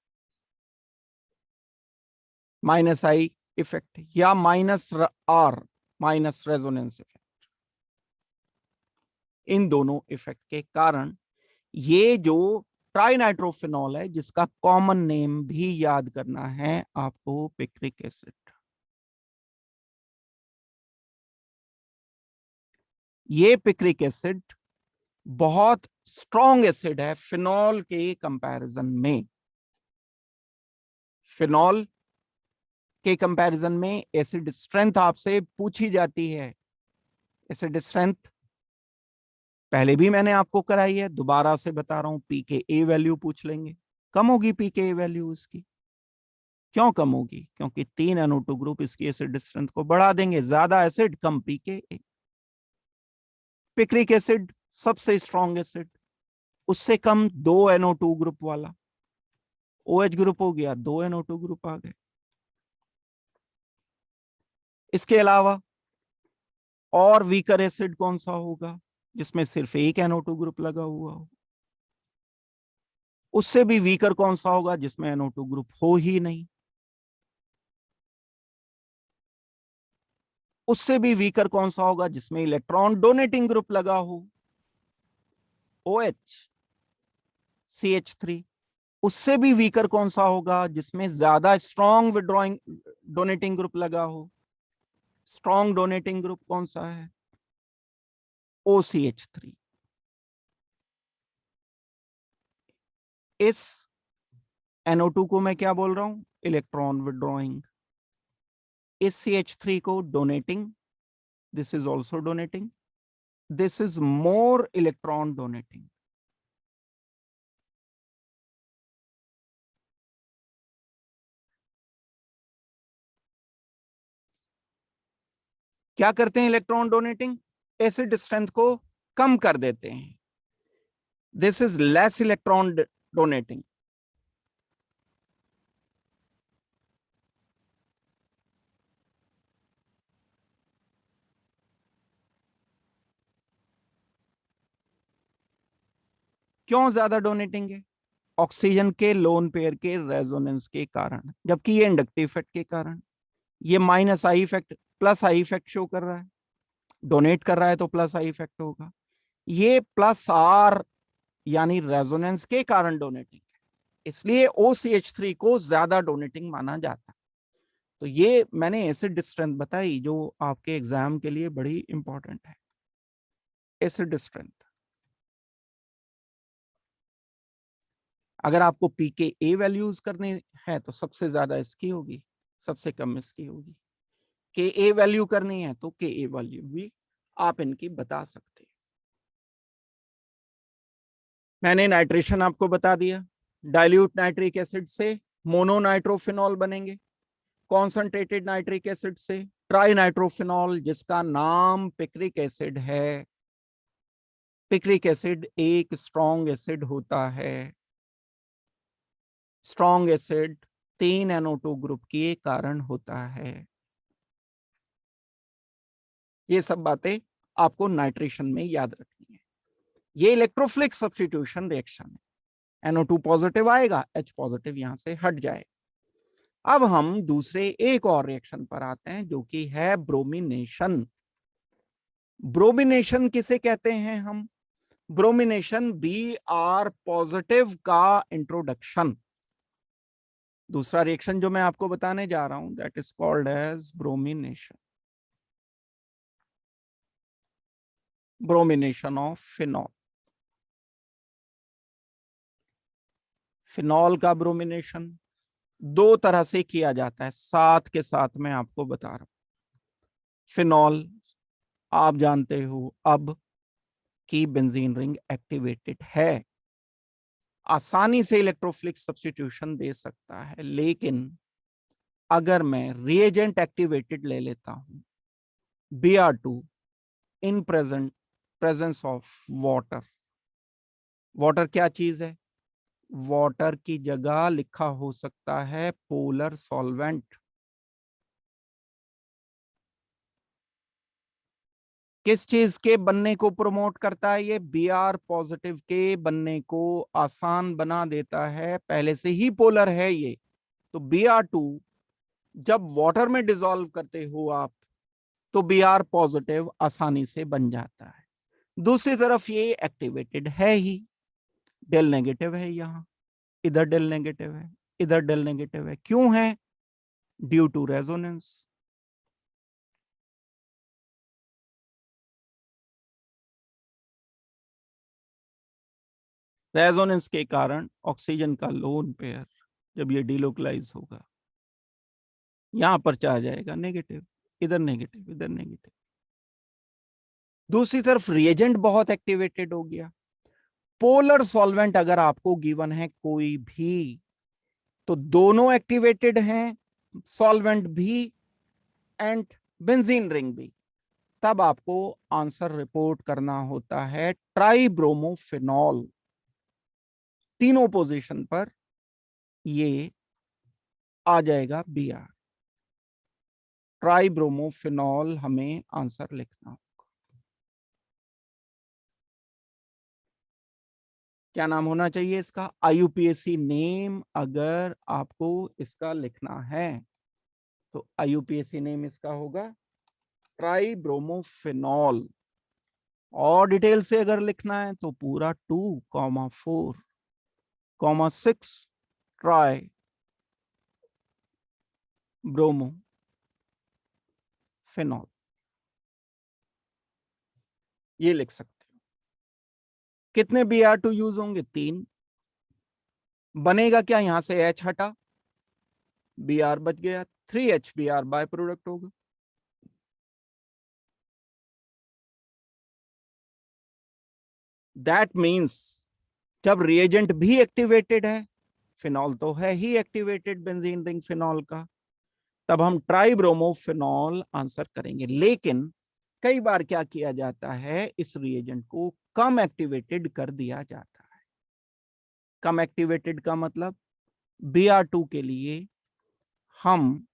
-I इफेक्ट या -R माइनस रेजोनेंस इफेक्ट, इन दोनों इफेक्ट के कारण ये जो ट्राइनाइट्रोफिनॉल है, जिसका कॉमन नेम भी याद करना है आपको, पिक्रिक एसिड। ये पिक्रिक एसिड बहुत स्ट्रॉन्ग एसिड है फिनॉल के कंपैरिजन में। फिनॉल के कंपैरिजन में एसिड स्ट्रेंथ आपसे पूछी जाती है। एसिड स्ट्रेंथ पहले भी मैंने आपको कराई है, दोबारा से बता रहा हूं, pKa वैल्यू पूछ लेंगे। कम होगी pKa वैल्यू इसकी। क्यों कम होगी? क्योंकि 3 NO2 ग्रुप इसकी एसिड स्ट्रेंथ को बढ़ा देंगे। ज्यादा एसिड, कम pKa। पिक्रिक एसिड सबसे स्ट्रॉन्ग एसिड, उससे कम 2 NO2 ग्रुप वाला, OH ग्रुप हो गया, 2 NO2 ग्रुप आ गए। इसके अलावा और वीकर एसिड कौन सा होगा जिसमें सिर्फ एक NO2 ग्रुप लगा हुआ हो? उससे भी वीकर कौन सा होगा जिसमें NO2 ग्रुप हो ही नहीं? उससे भी वीकर कौन सा होगा जिसमें इलेक्ट्रॉन डोनेटिंग ग्रुप लगा हो? OH, CH3। उससे भी वीकर कौन सा होगा जिसमें ज्यादा स्ट्रॉन्ग विड्रॉइंग डोनेटिंग ग्रुप लगा हो? स्ट्रॉन्ग डोनेटिंग ग्रुप कौन सा है? OCH3। इस NO2 को मैं क्या बोल रहा हूं? Electron withdrawing. इस CH3 को donating, this is also donating, this is more electron donating. क्या करते हैं इलेक्ट्रॉन डोनेटिंग? एसिड स्ट्रेंथ को कम कर देते हैं। This is less electron donating. क्यों ज्यादा डोनेटिंग है? ऑक्सीजन के लोन पेयर के रेजोनेंस के कारण, जबकि ये इंडक्टिव इफेक्ट के कारण। ये minus I effect plus I effect show कर रहा है। डोनेट कर रहा है तो प्लस आई इफेक्ट होगा। ये प्लस आर यानी रेजोनेंस के कारण डोनेटिंग है, इसलिए OCH3 को ज्यादा डोनेटिंग माना जाता है। तो ये मैंने एसिड स्ट्रेंथ बताई जो आपके एग्जाम के लिए बड़ी इंपॉर्टेंट है। एसिड स्ट्रेंथ, अगर आपको pKa वैल्यूज करनी है तो सबसे ज्यादा इसकी होगी, सबसे कम इसकी होगी। Ka वैल्यू करनी है तो Ka वैल्यू भी आप इनकी बता सकते हैं। मैंने नाइट्रेशन आपको बता दिया। डाइल्यूट नाइट्रिक एसिड से मोनोनाइट्रोफिनॉल बनेंगे, कॉन्सेंट्रेटेड नाइट्रिक एसिड से ट्राई नाइट्रोफिनॉल, जिसका नाम पिक्रिक एसिड है। पिक्रिक एसिड एक स्ट्रॉन्ग एसिड होता है। स्ट्रॉन्ग एसिड 3 NO2 ग्रुप के कारण होता है। ये सब बातें आपको नाइट्रेशन में याद रखनी है। ये इलेक्ट्रोफिलिक सब्स्टिट्यूशन रिएक्शन है। NO2 पॉजिटिव आएगा, H पॉजिटिव यहां से हट जाएगा। अब हम दूसरे एक और रिएक्शन पर आते हैं जो कि है ब्रोमिनेशन। ब्रोमिनेशन किसे कहते हैं हम? ब्रोमिनेशन Br पॉजिटिव का इंट्रोडक्शन। दूसरा रिएक्शन जो मैं आपको बताने जा रहा हूं that is called as bromination. Bromination of phenol. Phenol का ब्रोमिनेशन दो तरह से किया जाता है, साथ के साथ मैं आपको बता रहा हूं। फिनॉल आप जानते हो अब कि बेंजीन रिंग एक्टिवेटेड है, आसानी से इलेक्ट्रोफिलिक सब्स्टिट्यूशन दे सकता है। लेकिन अगर मैं रिएजेंट एक्टिवेटेड ले लेता हूं Br2 in presence of water. Water क्या चीज है? वाटर की जगह लिखा हो सकता है पोलर सॉल्वेंट। किस चीज के बनने को प्रमोट करता है? ये Br पॉजिटिव के बनने को आसान बना देता है, पहले से ही पोलर है ये। तो Br2 जब वाटर में डिसॉल्व करते हो आप तो Br पॉजिटिव आसानी से बन जाता है। दूसरी तरफ ये एक्टिवेटेड है ही, डेल नेगेटिव है, यहां इधर डेल नेगेटिव है, इधर डेल नेगेटिव है। क्यों है? Due to resonance. रेजोनेंस के कारण ऑक्सीजन का लोन पेयर जब ये डिलोकलाइज होगा यहां पर चाह जाएगा नेगेटिव, इधर नेगेटिव, इधर नेगेटिव। दूसरी तरफ रिएजेंट बहुत एक्टिवेटेड हो गया। पोलर सॉल्वेंट अगर आपको गिवन है कोई भी तो दोनों एक्टिवेटेड हैं, सॉल्वेंट भी एंड बेंजीन रिंग भी, तब आपको आंसर रिपोर्ट करना होता है ट्राइब्रोमोफिनॉल। तीनों पोजीशन पर ये आ जाएगा Br। ट्राइब्रोमोफिनॉल हमें आंसर लिखना होगा। क्या नाम होना चाहिए इसका? IUPAC नेम अगर आपको इसका लिखना है तो IUPAC नेम इसका होगा ट्राइब्रोमोफिनॉल। और डिटेल से अगर लिखना है तो पूरा 2,4,6 ट्राई ब्रोमो फिनॉल, ये लिख सकते हो। कितने Br2 यूज होंगे? 3। बनेगा क्या? यहां से H हटा, Br बच गया, 3HBr बाय प्रोडक्ट होगा। दैट मीन्स जब रिएजेंट भी एक्टिवेटेड है, फिनॉल तो है ही एक्टिवेटेड बेंजीन रिंग फिनॉल का, तब हम ट्राइब्रोमोफिनॉल आंसर करेंगे। लेकिन कई बार क्या किया जाता है, इस रिएजेंट को कम एक्टिवेटेड कर दिया जाता है। कम एक्टिवेटेड का मतलब Br2 के लिए हम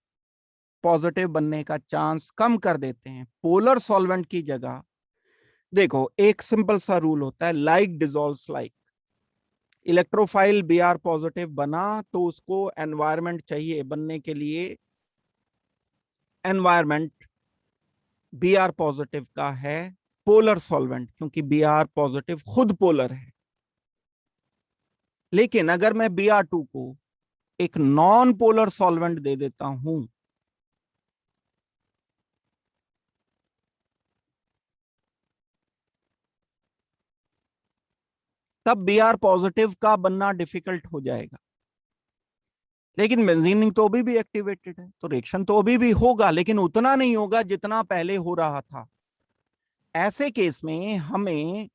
पॉजिटिव बनने का चांस कम कर देते हैं। पोलर सॉल्वेंट की जगह देखो, एक सिंपल सा रूल होता है, like dissolves like. Electrophile Br positive बना तो उसको एनवायरमेंट चाहिए बनने के लिए, एनवायरमेंट Br पॉजिटिव का है पोलर सॉल्वेंट, क्योंकि Br पॉजिटिव खुद पोलर है। लेकिन अगर मैं Br2 को एक नॉन पोलर सॉल्वेंट दे देता हूं, तब Br पॉजिटिव का बनना डिफिकल्ट हो जाएगा। लेकिन बेंजीन तो अभी भी एक्टिवेटेड है, तो रिएक्शन तो अभी भी होगा, लेकिन उतना नहीं होगा जितना पहले हो रहा था। ऐसे केस में हमें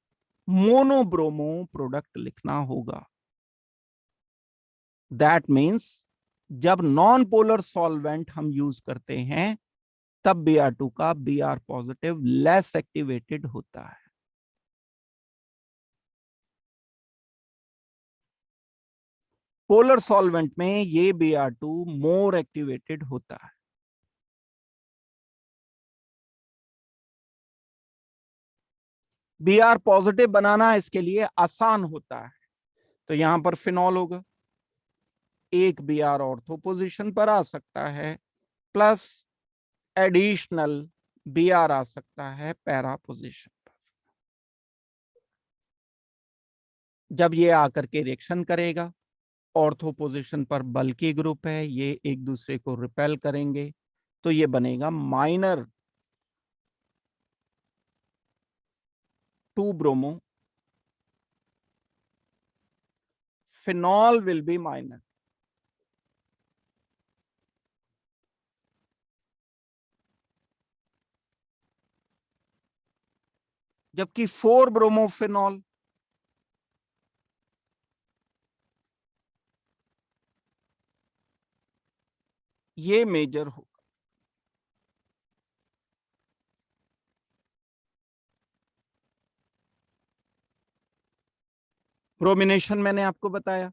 मोनोब्रोमो प्रोडक्ट लिखना होगा। दैट मीन्स जब नॉन पोलर सॉल्वेंट हम यूज करते हैं, तब Br2 का Br पॉजिटिव लेस एक्टिवेटेड होता है। पोलर सॉल्वेंट में ये Br2 मोर एक्टिवेटेड होता है। Br पॉजिटिव बनाना इसके लिए आसान होता है। तो यहां पर फिनॉल होगा, एक Br ऑर्थो पोजीशन पर आ सकता है, प्लस एडिशनल Br आ सकता है पैरा पोजीशन पर। जब ये आकर के रिएक्शन करेगा, ऑर्थो पोजीशन पर बल्कि ग्रुप है, ये एक दूसरे को रिपेल करेंगे, तो ये बनेगा minor 2 bromo, phenol will be minor. जबकि 4 ब्रोमोफिनॉल ये मेजर होगा। ब्रोमिनेशन मैंने आपको बताया।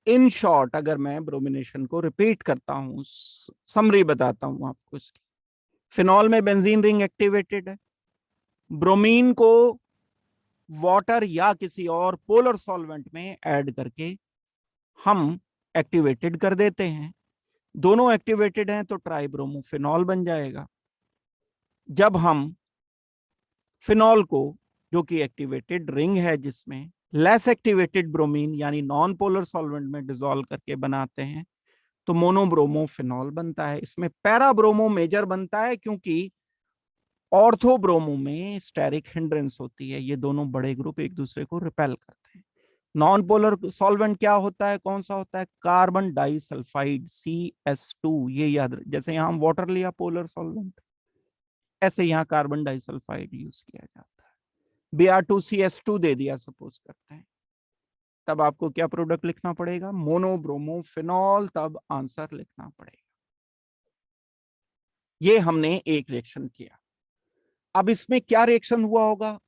इन शॉर्ट अगर मैं ब्रोमिनेशन को रिपीट करता हूं, समरी बताता हूं आपको इसकी। फिनॉल में बेंजीन रिंग एक्टिवेटेड है, ब्रोमीन को वाटर या किसी और पोलर सॉल्वेंट में ऐड करके हम एक्टिवेटेड कर देते हैं। दोनों एक्टिवेटेड हैं तो ट्राइब्रोमोफिनॉल बन जाएगा। जब हम फिनॉल को, जो कि एक्टिवेटेड रिंग है जिसमें लेस एक्टिवेटेड ब्रोमीन यानी नॉन पोलर सॉल्वेंट में डिसॉल्व करके बनाते हैं, तो मोनोब्रोमोफिनॉल बनता है। इसमें पैराब्रोमो मेजर बनता है क्योंकि ऑर्थोब्रोमो में स्टेरिक हिंड्रेंस होती है, ये दोनों बड़े ग्रुप एक दूसरे को रिपेल करते हैं। नॉन पोलर सॉल्वेंट क्या होता है, कौन सा होता है, कार्बन डाइसल्फाइड CS2। ये याद, जैसे यहां हम वाटर लिया पोलर सॉल्वेंट, ऐसे यहां कार्बन डाइसल्फाइड यूज किया जाता है। Br2CS2 दे दिया सपोज करते हैं, तब आपको क्या प्रोडक्ट लिखना पड़ेगा, मोनोब्रोमोफिनॉल, तब आंसर लिखना पड़ेगा। ये हमने एक रिएक्शन किया। अब इसमें क्या रिएक्शन हुआ होगा,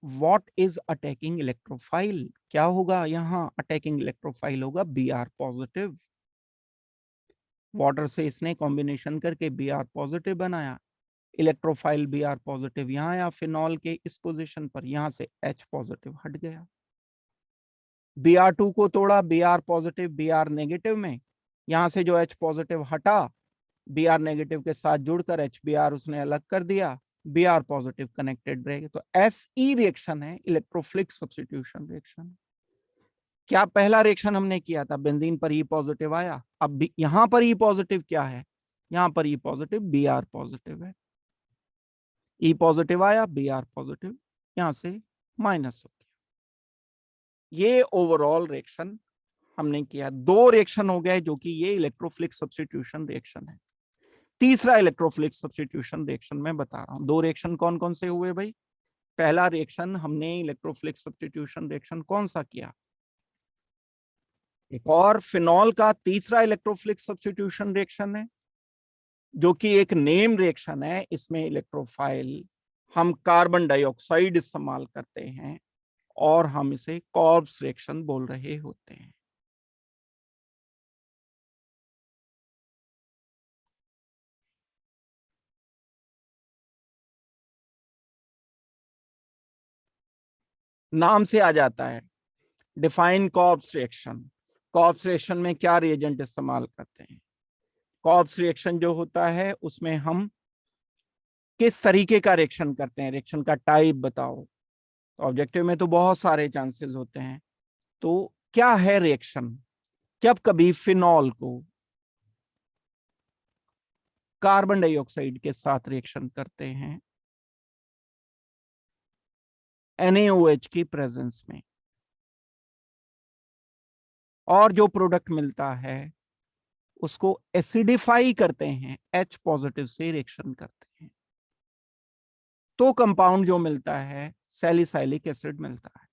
व्हाट इज अटैकिंग इलेक्ट्रोफाइल, क्या होगा यहां, अटैकिंग इलेक्ट्रोफाइल होगा Br पॉजिटिव। वाटर से इसने कॉम्बिनेशन करके Br पॉजिटिव बनाया, इलेक्ट्रोफाइल Br पॉजिटिव यहां आया फिनॉल के इस पोजीशन पर, यहां से H पॉजिटिव हट गया, Br2 को तोड़ा Br पॉजिटिव Br नेगेटिव में, यहां से जो H पॉजिटिव हटा Br नेगेटिव के साथ जुड़कर HBr उसने अलग कर दिया, Br पॉजिटिव कनेक्टेड रहेगा। तो SE रिएक्शन है, इलेक्ट्रोफिलिक सब्स्टिट्यूशन रिएक्शन। क्या पहला रिएक्शन हमने किया था, बेंजीन पर E पॉजिटिव आया, अब भी यहां पर E पॉजिटिव क्या है, यहां पर E पॉजिटिव Br पॉजिटिव है, E पॉजिटिव आया Br पॉजिटिव यहां से माइनस हो गया। ये ओवरऑल रिएक्शन हमने किया। दो रिएक्शन हो गए जो कि ये इलेक्ट्रोफिलिक सब्स्टिट्यूशन रिएक्शन है। तीसरा इलेक्ट्रोफिलिक सब्स्टिट्यूशन रिएक्शन मैं बता रहा हूं। दो रिएक्शन कौन कौन से हुए भाई, पहला रिएक्शन हमने इलेक्ट्रोफिलिक सब्स्टिट्यूशन रिएक्शन कौन सा किया, एक और फिनॉल का तीसरा इलेक्ट्रोफिलिक सब्स्टिट्यूशन रिएक्शन है, जो कि एक नेम रिएक्शन है। इसमें इलेक्ट्रोफाइल हम कार्बन डाइऑक्साइड इस्तेमाल करते हैं और हम इसे कॉर्ब्स रिएक्शन बोल रहे होते हैं। नाम से आ जाता है, डिफाइन कॉर्ब्स रिएक्शन। कॉर्ब्स रिएक्शन में क्या रिएजेंट इस्तेमाल करते हैं? कॉर्ब्स रिएक्शन जो होता है उसमें हम किस तरीके का रिएक्शन करते हैं, रिएक्शन का टाइप बताओ। तो ऑब्जेक्टिव में तो बहुत सारे चांसेस होते हैं। तो क्या है रिएक्शन? जब कभी फिनॉल को कार्बन डाइऑक्साइड के साथ रिएक्शन करते हैं NaOH की प्रेजेंस में, और जो प्रोडक्ट मिलता है उसको एसिडिफाई करते हैं, H पॉजिटिव से रिएक्शन करते हैं, तो कंपाउंड जो मिलता है सैलिसाइलिक एसिड मिलता है।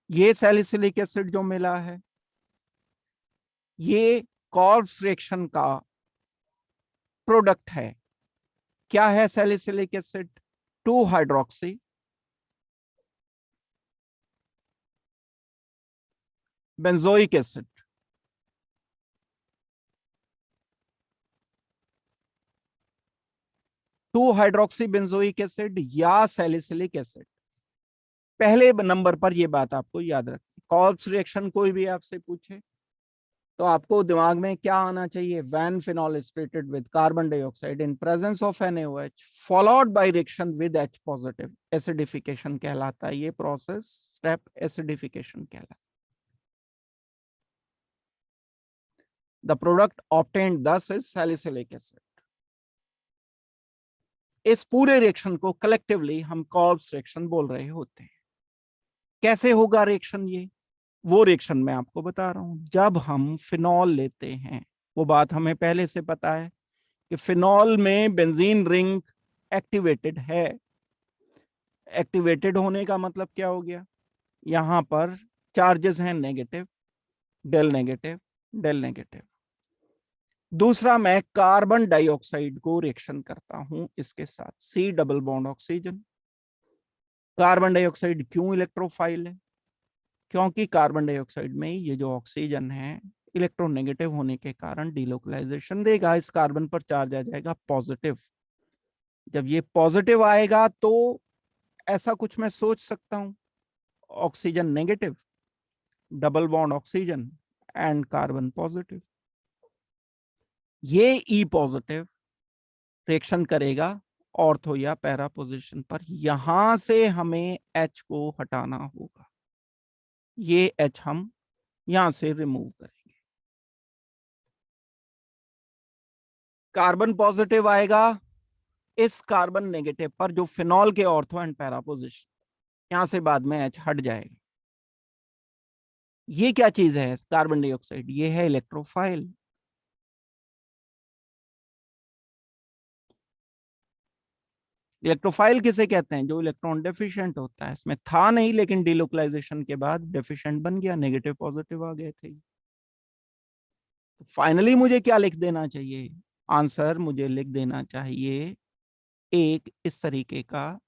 ये सैलिसिलिक एसिड जो मिला है, ये कॉर्ब्स रिएक्शन का प्रोडक्ट है। क्या है salicylic acid? 2 hydroxy benzoic acid. 2 hydroxy benzoic acid या सैलिसिलिक एसिड। पहले नंबर पर यह बात आपको याद रखनी, कॉर्ब्स रिएक्शन कोई भी आपसे पूछे तो आपको दिमाग में क्या आना चाहिए? When phenol is treated with carbon dioxide in presence of NaOH followed by reaction with H positive, acidification कहलाता है ये प्रोसेस, स्टेप एसिडिफिकेशन कहलाता है। द प्रोडक्ट ऑब्टेन्ड दस इज सैलिसिलिक एसिड। इस पूरे रिएक्शन को कलेक्टिवली हम कॉर्ब्स रिएक्शन बोल रहे होते हैं। कैसे होगा रिएक्शन? ये वो रिएक्शन मैं आपको बता रहा हूं। जब हम फिनॉल लेते हैं, वो बात हमें पहले से पता है कि फिनॉल में बेंजीन रिंग एक्टिवेटेड है। एक्टिवेटेड होने का मतलब क्या हो गया? यहां पर चार्जेस हैं negative, del negative, del negative. दूसरा, मैं कार्बन डाइऑक्साइड को रिएक्शन करता हूं इसके साथ, C double bond oxygen. Carbon dioxide क्यों इलेक्ट्रोफाइल है? क्योंकि कार्बन डाइऑक्साइड में ये जो ऑक्सीजन है इलेक्ट्रोनेगेटिव होने के कारण डिलोकलाइजेशन देगा, इस कार्बन पर चार्ज आ जाएगा पॉजिटिव। जब ये पॉजिटिव आएगा तो ऐसा कुछ मैं सोच सकता हूं, oxygen negative, double bond oxygen and carbon positive. ये E पॉजिटिव रिएक्शन करेगा ऑर्थो या पैरा पोजीशन पर, यहां से हमें H को हटाना होगा। ये H हम यहां से रिमूव करेंगे। कार्बन पॉजिटिव आएगा इस कार्बन नेगेटिव पर जो फिनॉल के ऑर्थो एंड पैरा पोजीशन, यहां से बाद में H हट जाएगा। ये क्या चीज है? कार्बन डाइऑक्साइड, ये है इलेक्ट्रोफाइल। इलेक्ट्रोफाइल किसे कहते हैं? जो इलेक्ट्रॉन डेफिशिएंट होता है। इसमें था नहीं, लेकिन डिलोकलाइजेशन के बाद डेफिशिएंट बन गया, नेगेटिव पॉजिटिव आ गए थे। तो फाइनली मुझे क्या लिख देना चाहिए? आंसर मुझे लिख देना चाहिए एक इस तरीके का,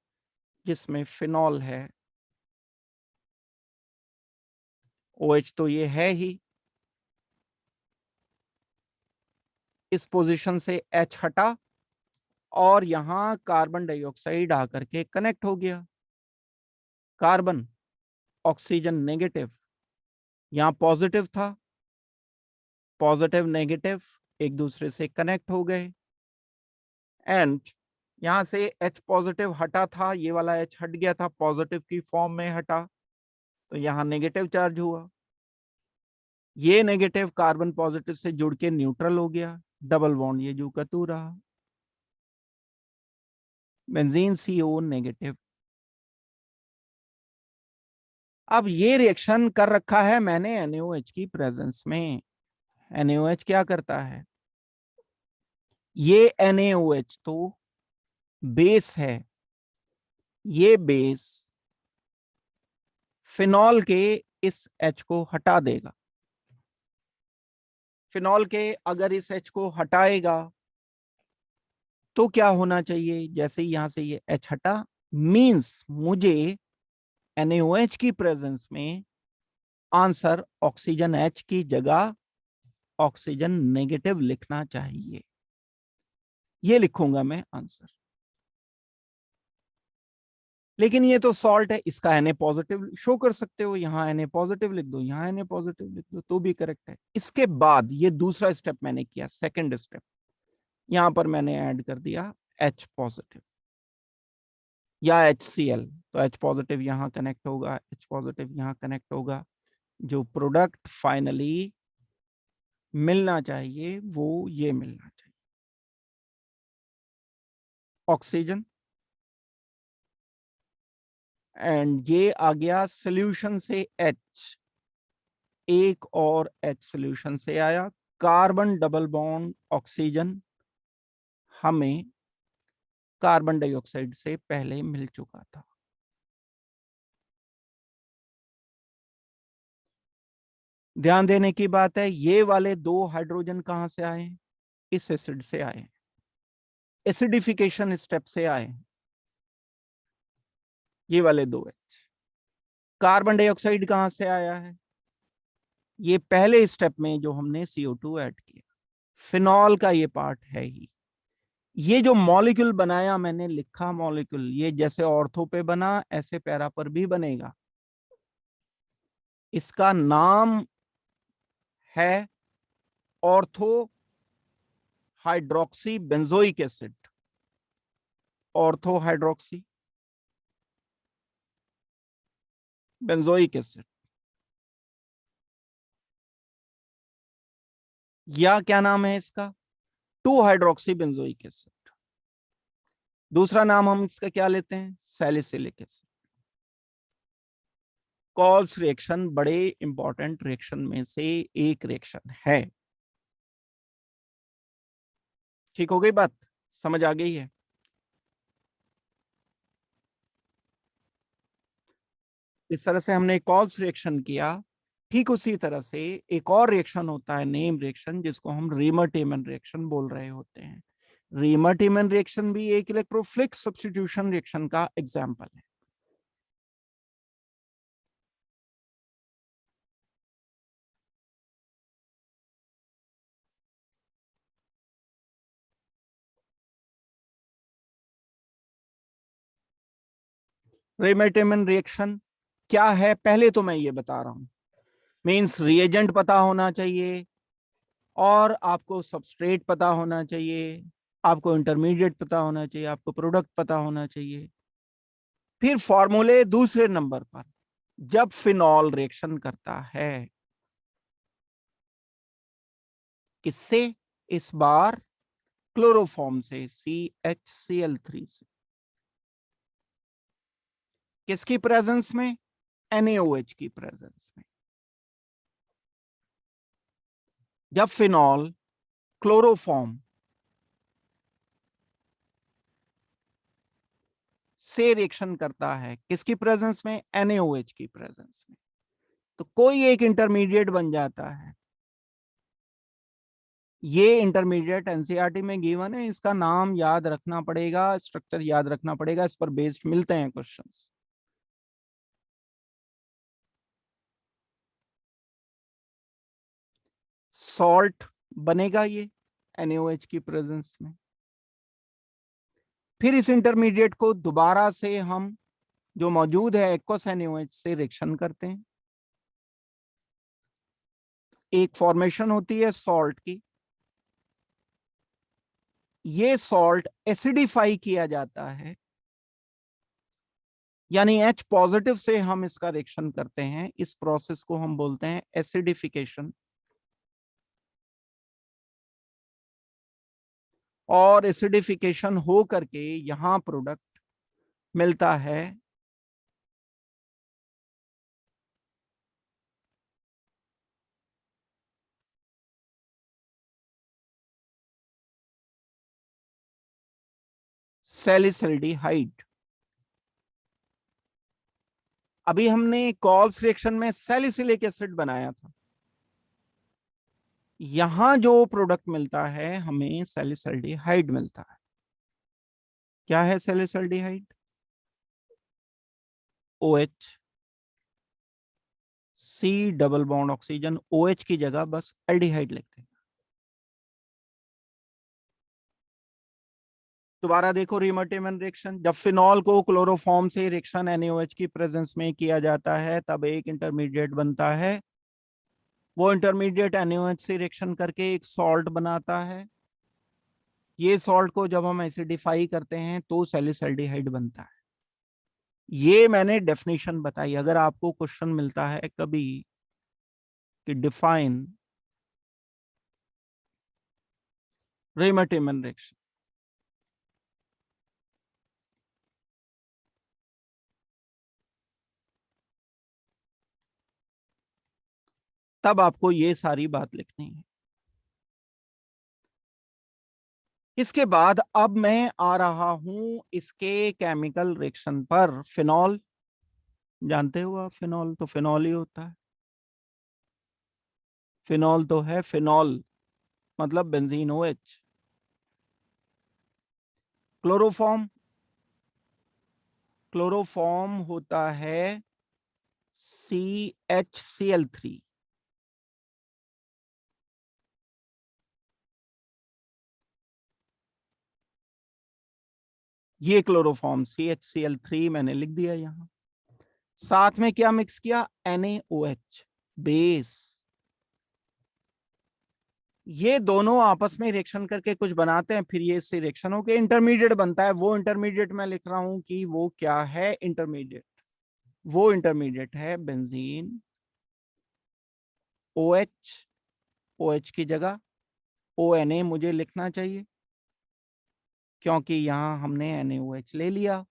जिसमें फिनॉल है, OH तो ये है ही, इस पोजीशन से H हटा और यहां कार्बन डाइऑक्साइड आकर के कनेक्ट हो गया। कार्बन, ऑक्सीजन नेगेटिव, यहां पॉजिटिव था, पॉजिटिव नेगेटिव एक दूसरे से कनेक्ट हो गए एंड यहां से H पॉजिटिव हटा था, ये वाला H हट गया था, पॉजिटिव की फॉर्म में हटा, तो यहां नेगेटिव चार्ज हुआ। ये नेगेटिव कार्बन पॉजिटिव से जुड़ के न्यूट्रल हो गया, डबल बॉन्ड ये जू का तू रहा, बेंजीन CO नेगेटिव। अब ये रिएक्शन कर रखा है मैंने NaOH की प्रेजेंस में। NaOH क्या करता है? ये NaOH तो बेस है, ये बेस फिनॉल के इस H को हटा देगा। फिनॉल के अगर इस H को हटाएगा तो क्या होना चाहिए, जैसे ही यहां से ये H हटा, मींस मुझे NaOH की प्रेजेंस में आंसर ऑक्सीजन H की जगह ऑक्सीजन नेगेटिव लिखना चाहिए। ये लिखूंगा मैं आंसर। लेकिन ये तो सॉल्ट है, इसका Na पॉजिटिव शो कर सकते हो, यहां Na पॉजिटिव लिख दो, यहां Na पॉजिटिव लिख दो, तो भी करेक्ट है। इसके बाद ये दूसरा स्टेप मैंने किया, सेकंड स्टेप, यहां पर मैंने ऐड कर दिया H पॉजिटिव या HCl। तो H पॉजिटिव यहां कनेक्ट होगा, H पॉजिटिव यहां कनेक्ट होगा। जो प्रोडक्ट फाइनली मिलना चाहिए वो ये मिलना चाहिए, ऑक्सीजन। एंड ये आ गया सोल्यूशन से H, एक और H सोल्यूशन से आया। कार्बन डबल बॉन्ड ऑक्सीजन हमें कार्बन डाइऑक्साइड से पहले मिल चुका था। ध्यान देने की बात है, ये वाले दो हाइड्रोजन कहां से आए, इस एसिड से आए, एसिडिफिकेशन स्टेप से आए ये वाले दो H। कार्बन डाइऑक्साइड कहां से आया है, ये पहले स्टेप में जो हमने CO2 ऐड किया। फिनॉल का ये पार्ट है ही। ये जो मॉलिक्यूल बनाया मैंने, लिखा मॉलिक्यूल, ये जैसे ऑर्थो पे बना ऐसे पैरा पर भी बनेगा। इसका नाम है ortho hydroxy benzoic acid. Ortho hydroxy benzoic acid, या क्या नाम है इसका, 2 हाइड्रोक्सी बेंजोइक एसिड। दूसरा नाम हम इसका क्या लेते हैं, सैलिसिलिक एसिड। कॉल्स रिएक्शन बड़े इंपॉर्टेंट रिएक्शन में से एक रिएक्शन है। ठीक हो गई बात, समझ आ गई है। इस तरह से हमने कॉल्स रिएक्शन किया। ठीक उसी तरह से एक और रिएक्शन होता है, नेम रिएक्शन, जिसको हम रीमर-टेमन रिएक्शन बोल रहे होते हैं। रीमर-टेमन रिएक्शन भी एक इलेक्ट्रोफिलिक सब्स्टिट्यूशन रिएक्शन का एग्जांपल है। रीमर-टेमन रिएक्शन क्या है, पहले तो मैं ये बता रहा हूं। मींस रिएजेंट पता होना चाहिए, और आपको सबस्ट्रेट पता होना चाहिए, आपको इंटरमीडिएट पता होना चाहिए, आपको प्रोडक्ट पता होना चाहिए। फिर फॉर्मूले दूसरे नंबर पर, जब फिनॉल रिएक्शन करता है किससे, इस बार क्लोरोफॉर्म से, CHCl3 से, किसकी प्रेजेंस में, NaOH की प्रेजेंस में। जब फिनॉल क्लोरोफॉर्म से रिएक्शन करता है किसकी प्रेजेंस में, NaOH की प्रेजेंस में, तो कोई एक इंटरमीडिएट बन जाता है। ये इंटरमीडिएट एनसीईआरटी में गिवन है, इसका नाम याद रखना पड़ेगा, स्ट्रक्चर याद रखना पड़ेगा, इस पर बेस्ड मिलते हैं क्वेश्चंस। सॉल्ट बनेगा ये NaOH की प्रेजेंस में। फिर इस इंटरमीडिएट को दोबारा से हम जो मौजूद है एक्वस NaOH से रिएक्शन करते हैं। एक फॉर्मेशन होती है सॉल्ट की, ये सॉल्ट एसिडिफाई किया जाता है, यानी H पॉजिटिव से हम इसका रिएक्शन करते हैं। इस प्रोसेस को हम बोलते हैं एसिडिफिकेशन। और एसिडिफिकेशन हो करके यहां प्रोडक्ट मिलता है सैलिसिल्डिहाइड। अभी हमने कॉल्स रिएक्शन में सैलिसिलिक एसिड बनाया था, यहां जो प्रोडक्ट मिलता है हमें सैलिसल्डिहाइड मिलता है। क्या है सैलिसल्डिहाइड? OH, C double bond oxygen, OH की जगह बस एल्डिहाइड लिखते हैं। दोबारा देखो रिमर्टेमन रिएक्शन, जब फिनॉल को क्लोरोफॉर्म से रिएक्शन NaOH की प्रेजेंस में किया जाता है तब एक इंटरमीडिएट बनता है। वो इंटरमीडिएट NaOH से रिएक्शन करके एक सॉल्ट बनाता है। ये सॉल्ट को जब हम एसिडिफाई करते हैं तो सैलिसल्डिहाइड बनता है। ये मैंने डेफिनेशन बताई। अगर आपको क्वेश्चन मिलता है कभी कि डिफाइन रिमर्टेमन रिएक्शन, तब आपको ये सारी बात लिखनी है। इसके बाद अब मैं आ रहा हूं इसके केमिकल रिएक्शन पर। फिनॉल, जानते हो आप, फिनॉल तो फिनॉल ही होता है। फिनॉल तो है फिनॉल, मतलब बेंजीन OH। क्लोरोफॉर्म, क्लोरोफॉर्म होता है CHCl3। ये क्लोरोफॉर्म CHCl3 मैंने लिख दिया यहां। साथ में क्या मिक्स किया? NaOH base. ये दोनों आपस में रिएक्शन करके कुछ बनाते हैं, फिर ये इससे रिएक्शन होकर इंटरमीडिएट बनता है। वो इंटरमीडिएट मैं लिख रहा हूं कि वो क्या है इंटरमीडिएट। वो इंटरमीडिएट है बेंजीन OH। OH की जगह ONA मुझे लिखना चाहिए क्योंकि यहां हमने NaOH ले लिया।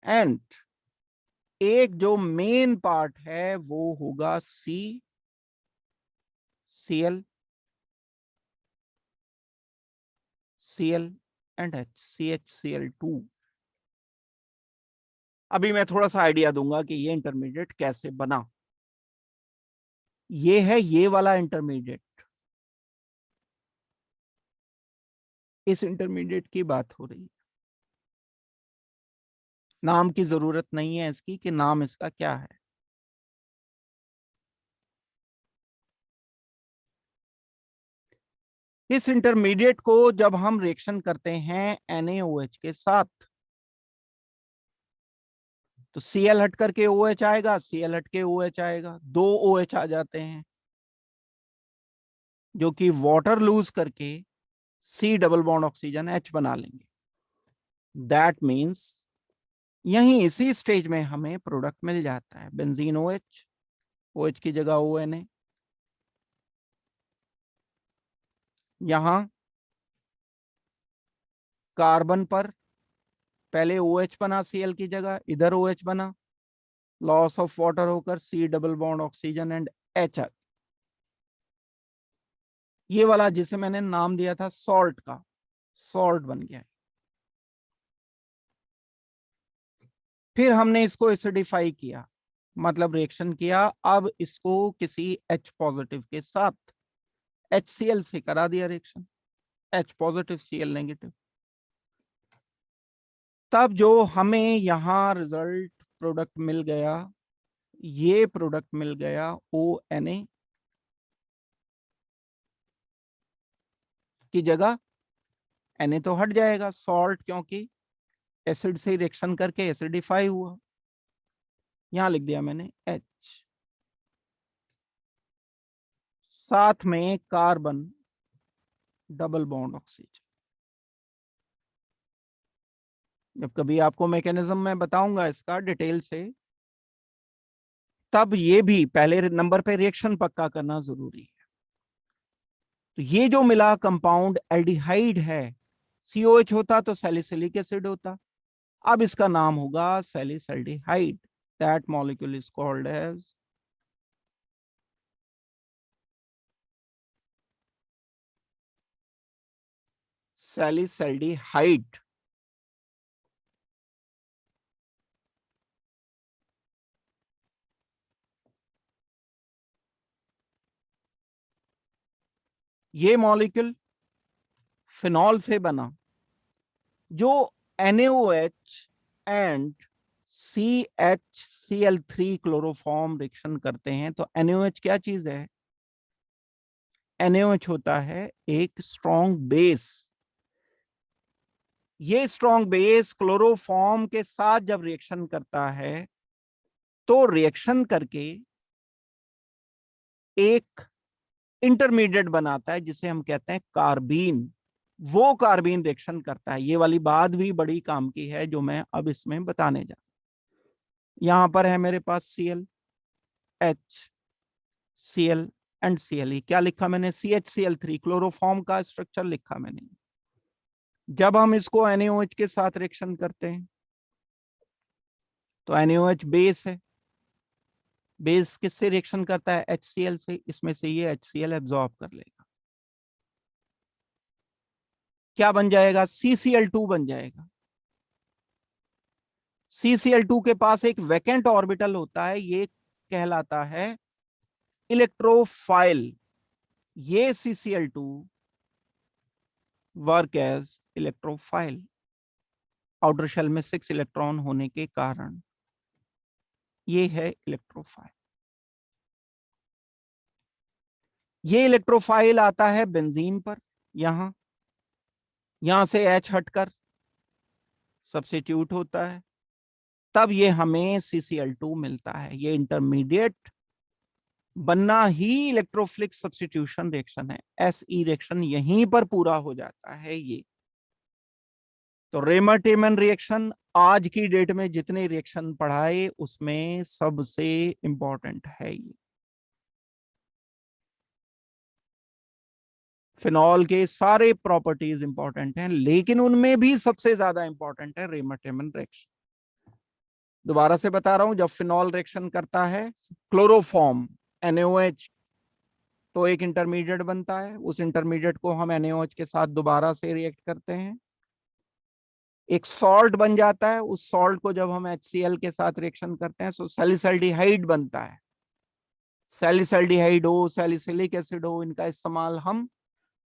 एंड एक जो मेन पार्ट है वो होगा CL, Cl and H, CHCl2। अभी मैं थोड़ा सा आइडिया दूंगा कि ये इंटरमीडिएट कैसे बना। ये है ये वाला इंटरमीडिएट, इस इंटरमीडिएट की बात हो रही है। नाम की जरूरत नहीं है इसकी कि नाम इसका क्या है। इस इंटरमीडिएट को जब हम रिएक्शन करते हैं NaOH के साथ तो Cl हट करके OH आएगा, Cl हट के OH आएगा, दो OH आ जाते हैं जो कि वाटर लूज करके C double bond oxygen H बना लेंगे। दैट मीन्स यहीं इसी स्टेज में हमें प्रोडक्ट मिल जाता है बेंजीन OH, OH की जगह ONA। यहां कार्बन पर पहले OH बना Cl की जगह, इधर OH बना, लॉस ऑफ वाटर होकर C double bond oxygen and H। ये वाला जिसे मैंने नाम दिया था सॉल्ट का, सॉल्ट बन गया। फिर हमने इसको एसिडिफाई किया, मतलब रिएक्शन किया। अब इसको किसी H पॉजिटिव के साथ HCl से करा दिया reaction, H positive Cl negative. तब जो हमें यहां रिजल्ट प्रोडक्ट मिल गया, ये प्रोडक्ट मिल गया ONA की जगह Na तो हट जाएगा सॉल्ट, क्योंकि एसिड से रिएक्शन करके एसिडिफाई हुआ। यहां लिख दिया मैंने H। साथ में कार्बन डबल बॉन्ड ऑक्सीजन। जब कभी आपको मैकेनिज्म में बताऊंगा इसका डिटेल से, तब ये भी पहले नंबर पे रिएक्शन पक्का करना जरूरी है। तो ये जो मिला कंपाउंड एल्डिहाइड है, COH होता तो सैलिसिलिक एसिड होता, अब इसका नाम होगा salicylaldehyde. That molecule is called as salicylaldehyde. ये मॉलिक्यूल फिनॉल से बना, जो NaOH and CHCl3 chloroform reaction करते हैं। तो NaOH क्या चीज है? NaOH होता है एक स्ट्रॉन्ग बेस। ये स्ट्रॉन्ग बेस क्लोरोफॉर्म के साथ जब रिएक्शन करता है तो रिएक्शन करके एक इंटरमीडिएट बनाता है जिसे हम कहते हैं कार्बीन। वो कार्बीन रिएक्शन करता है। ये वाली बात भी बड़ी काम की है जो मैं अब इसमें बताने जा रहा हूं। यहां पर है मेरे पास Cl, H, Cl and Cl। क्या लिखा मैंने? CHCl3 क्लोरोफॉर्म का स्ट्रक्चर लिखा मैंने। जब हम इसको NaOH के साथ रिएक्शन करते हैं तो NaOH बेस है। बेस किससे रिएक्शन करता है? HCl से। इसमें से ये HCl एब्जॉर्ब कर लेगा। क्या बन जाएगा? CCl2 बन जाएगा। CCl2 के पास एक वैकेंट ऑर्बिटल होता है, ये कहलाता है इलेक्ट्रोफाइल। ये CCl2 work as electrophile. Outer shell में 6 इलेक्ट्रॉन होने के कारण ये है इलेक्ट्रोफाइल। ये इलेक्ट्रोफाइल आता है बेंजीन पर। यहां से H हटकर सब्स्टिट्यूट होता है, तब ये हमें CCl2 मिलता है। ये इंटरमीडिएट बनना ही इलेक्ट्रोफिलिक सब्स्टिट्यूशन रिएक्शन है। SE रिएक्शन यहीं पर पूरा हो जाता है ये। तो रेमर-टेमन रिएक्शन आज की डेट में जितने रिएक्शन पढ़ाए उसमें सबसे इंपॉर्टेंट है ये। फिनॉल के सारे प्रॉपर्टीज इंपॉर्टेंट हैं, लेकिन उनमें भी सबसे ज्यादा इंपॉर्टेंट है रेमर-टेमन रिएक्शन। दोबारा से बता रहा हूं, जब फिनॉल रिएक्शन करता है क्लोरोफॉर्म NaOH तो एक इंटरमीडिएट बनता है। उस इंटरमीडिएट को हम NaOH के साथ दोबारा से रिएक्ट करते हैं, एक सॉल्ट बन जाता है। उस सॉल्ट को जब हम HCl के साथ रिएक्शन करते हैं तो सैलिसल्डिहाइड बनता है। सैलिसल्डिहाइड हो, सैलिसिलिक एसिड हो, इनका इस्तेमाल हम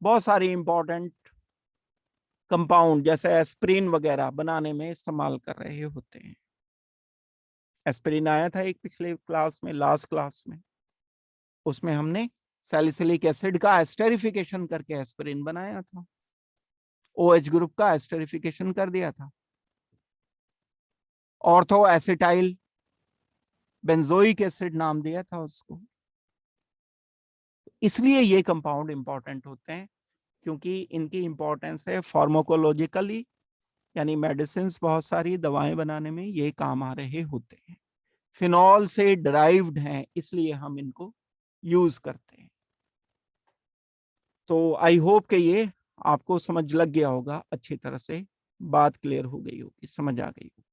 बहुत सारी इंपॉर्टेंट कंपाउंड जैसे एस्पिरिन वगैरह बनाने में इस्तेमाल कर रहे होते हैं। एस्पिरिन आया था एक पिछले क्लास में, लास्ट क्लास में, उसमें हमने सैलिसिलिक एसिड का एस्टेरिफिकेशन करके एस्पिरिन बनाया था। OH ग्रुप का एस्टेरिफिकेशन कर दिया था। ऑर्थो एसिटाइल बेंजोइक एसिड नाम दिया था उसको। इसलिए ये कंपाउंड इंपॉर्टेंट होते हैं, क्योंकि इनकी इंपॉर्टेंस है फार्माकोलॉजिकली, यानी मेडिसिन बहुत सारी दवाएं बनाने में ये काम आ रहे होते हैं। फिनॉल से डिराइव्ड हैं, इसलिए हम इनको यूज करते हैं। तो आई होप कि ये आपको समझ लग गया होगा, अच्छी तरह से बात क्लियर हो गई होगी, समझ आ गई होगी।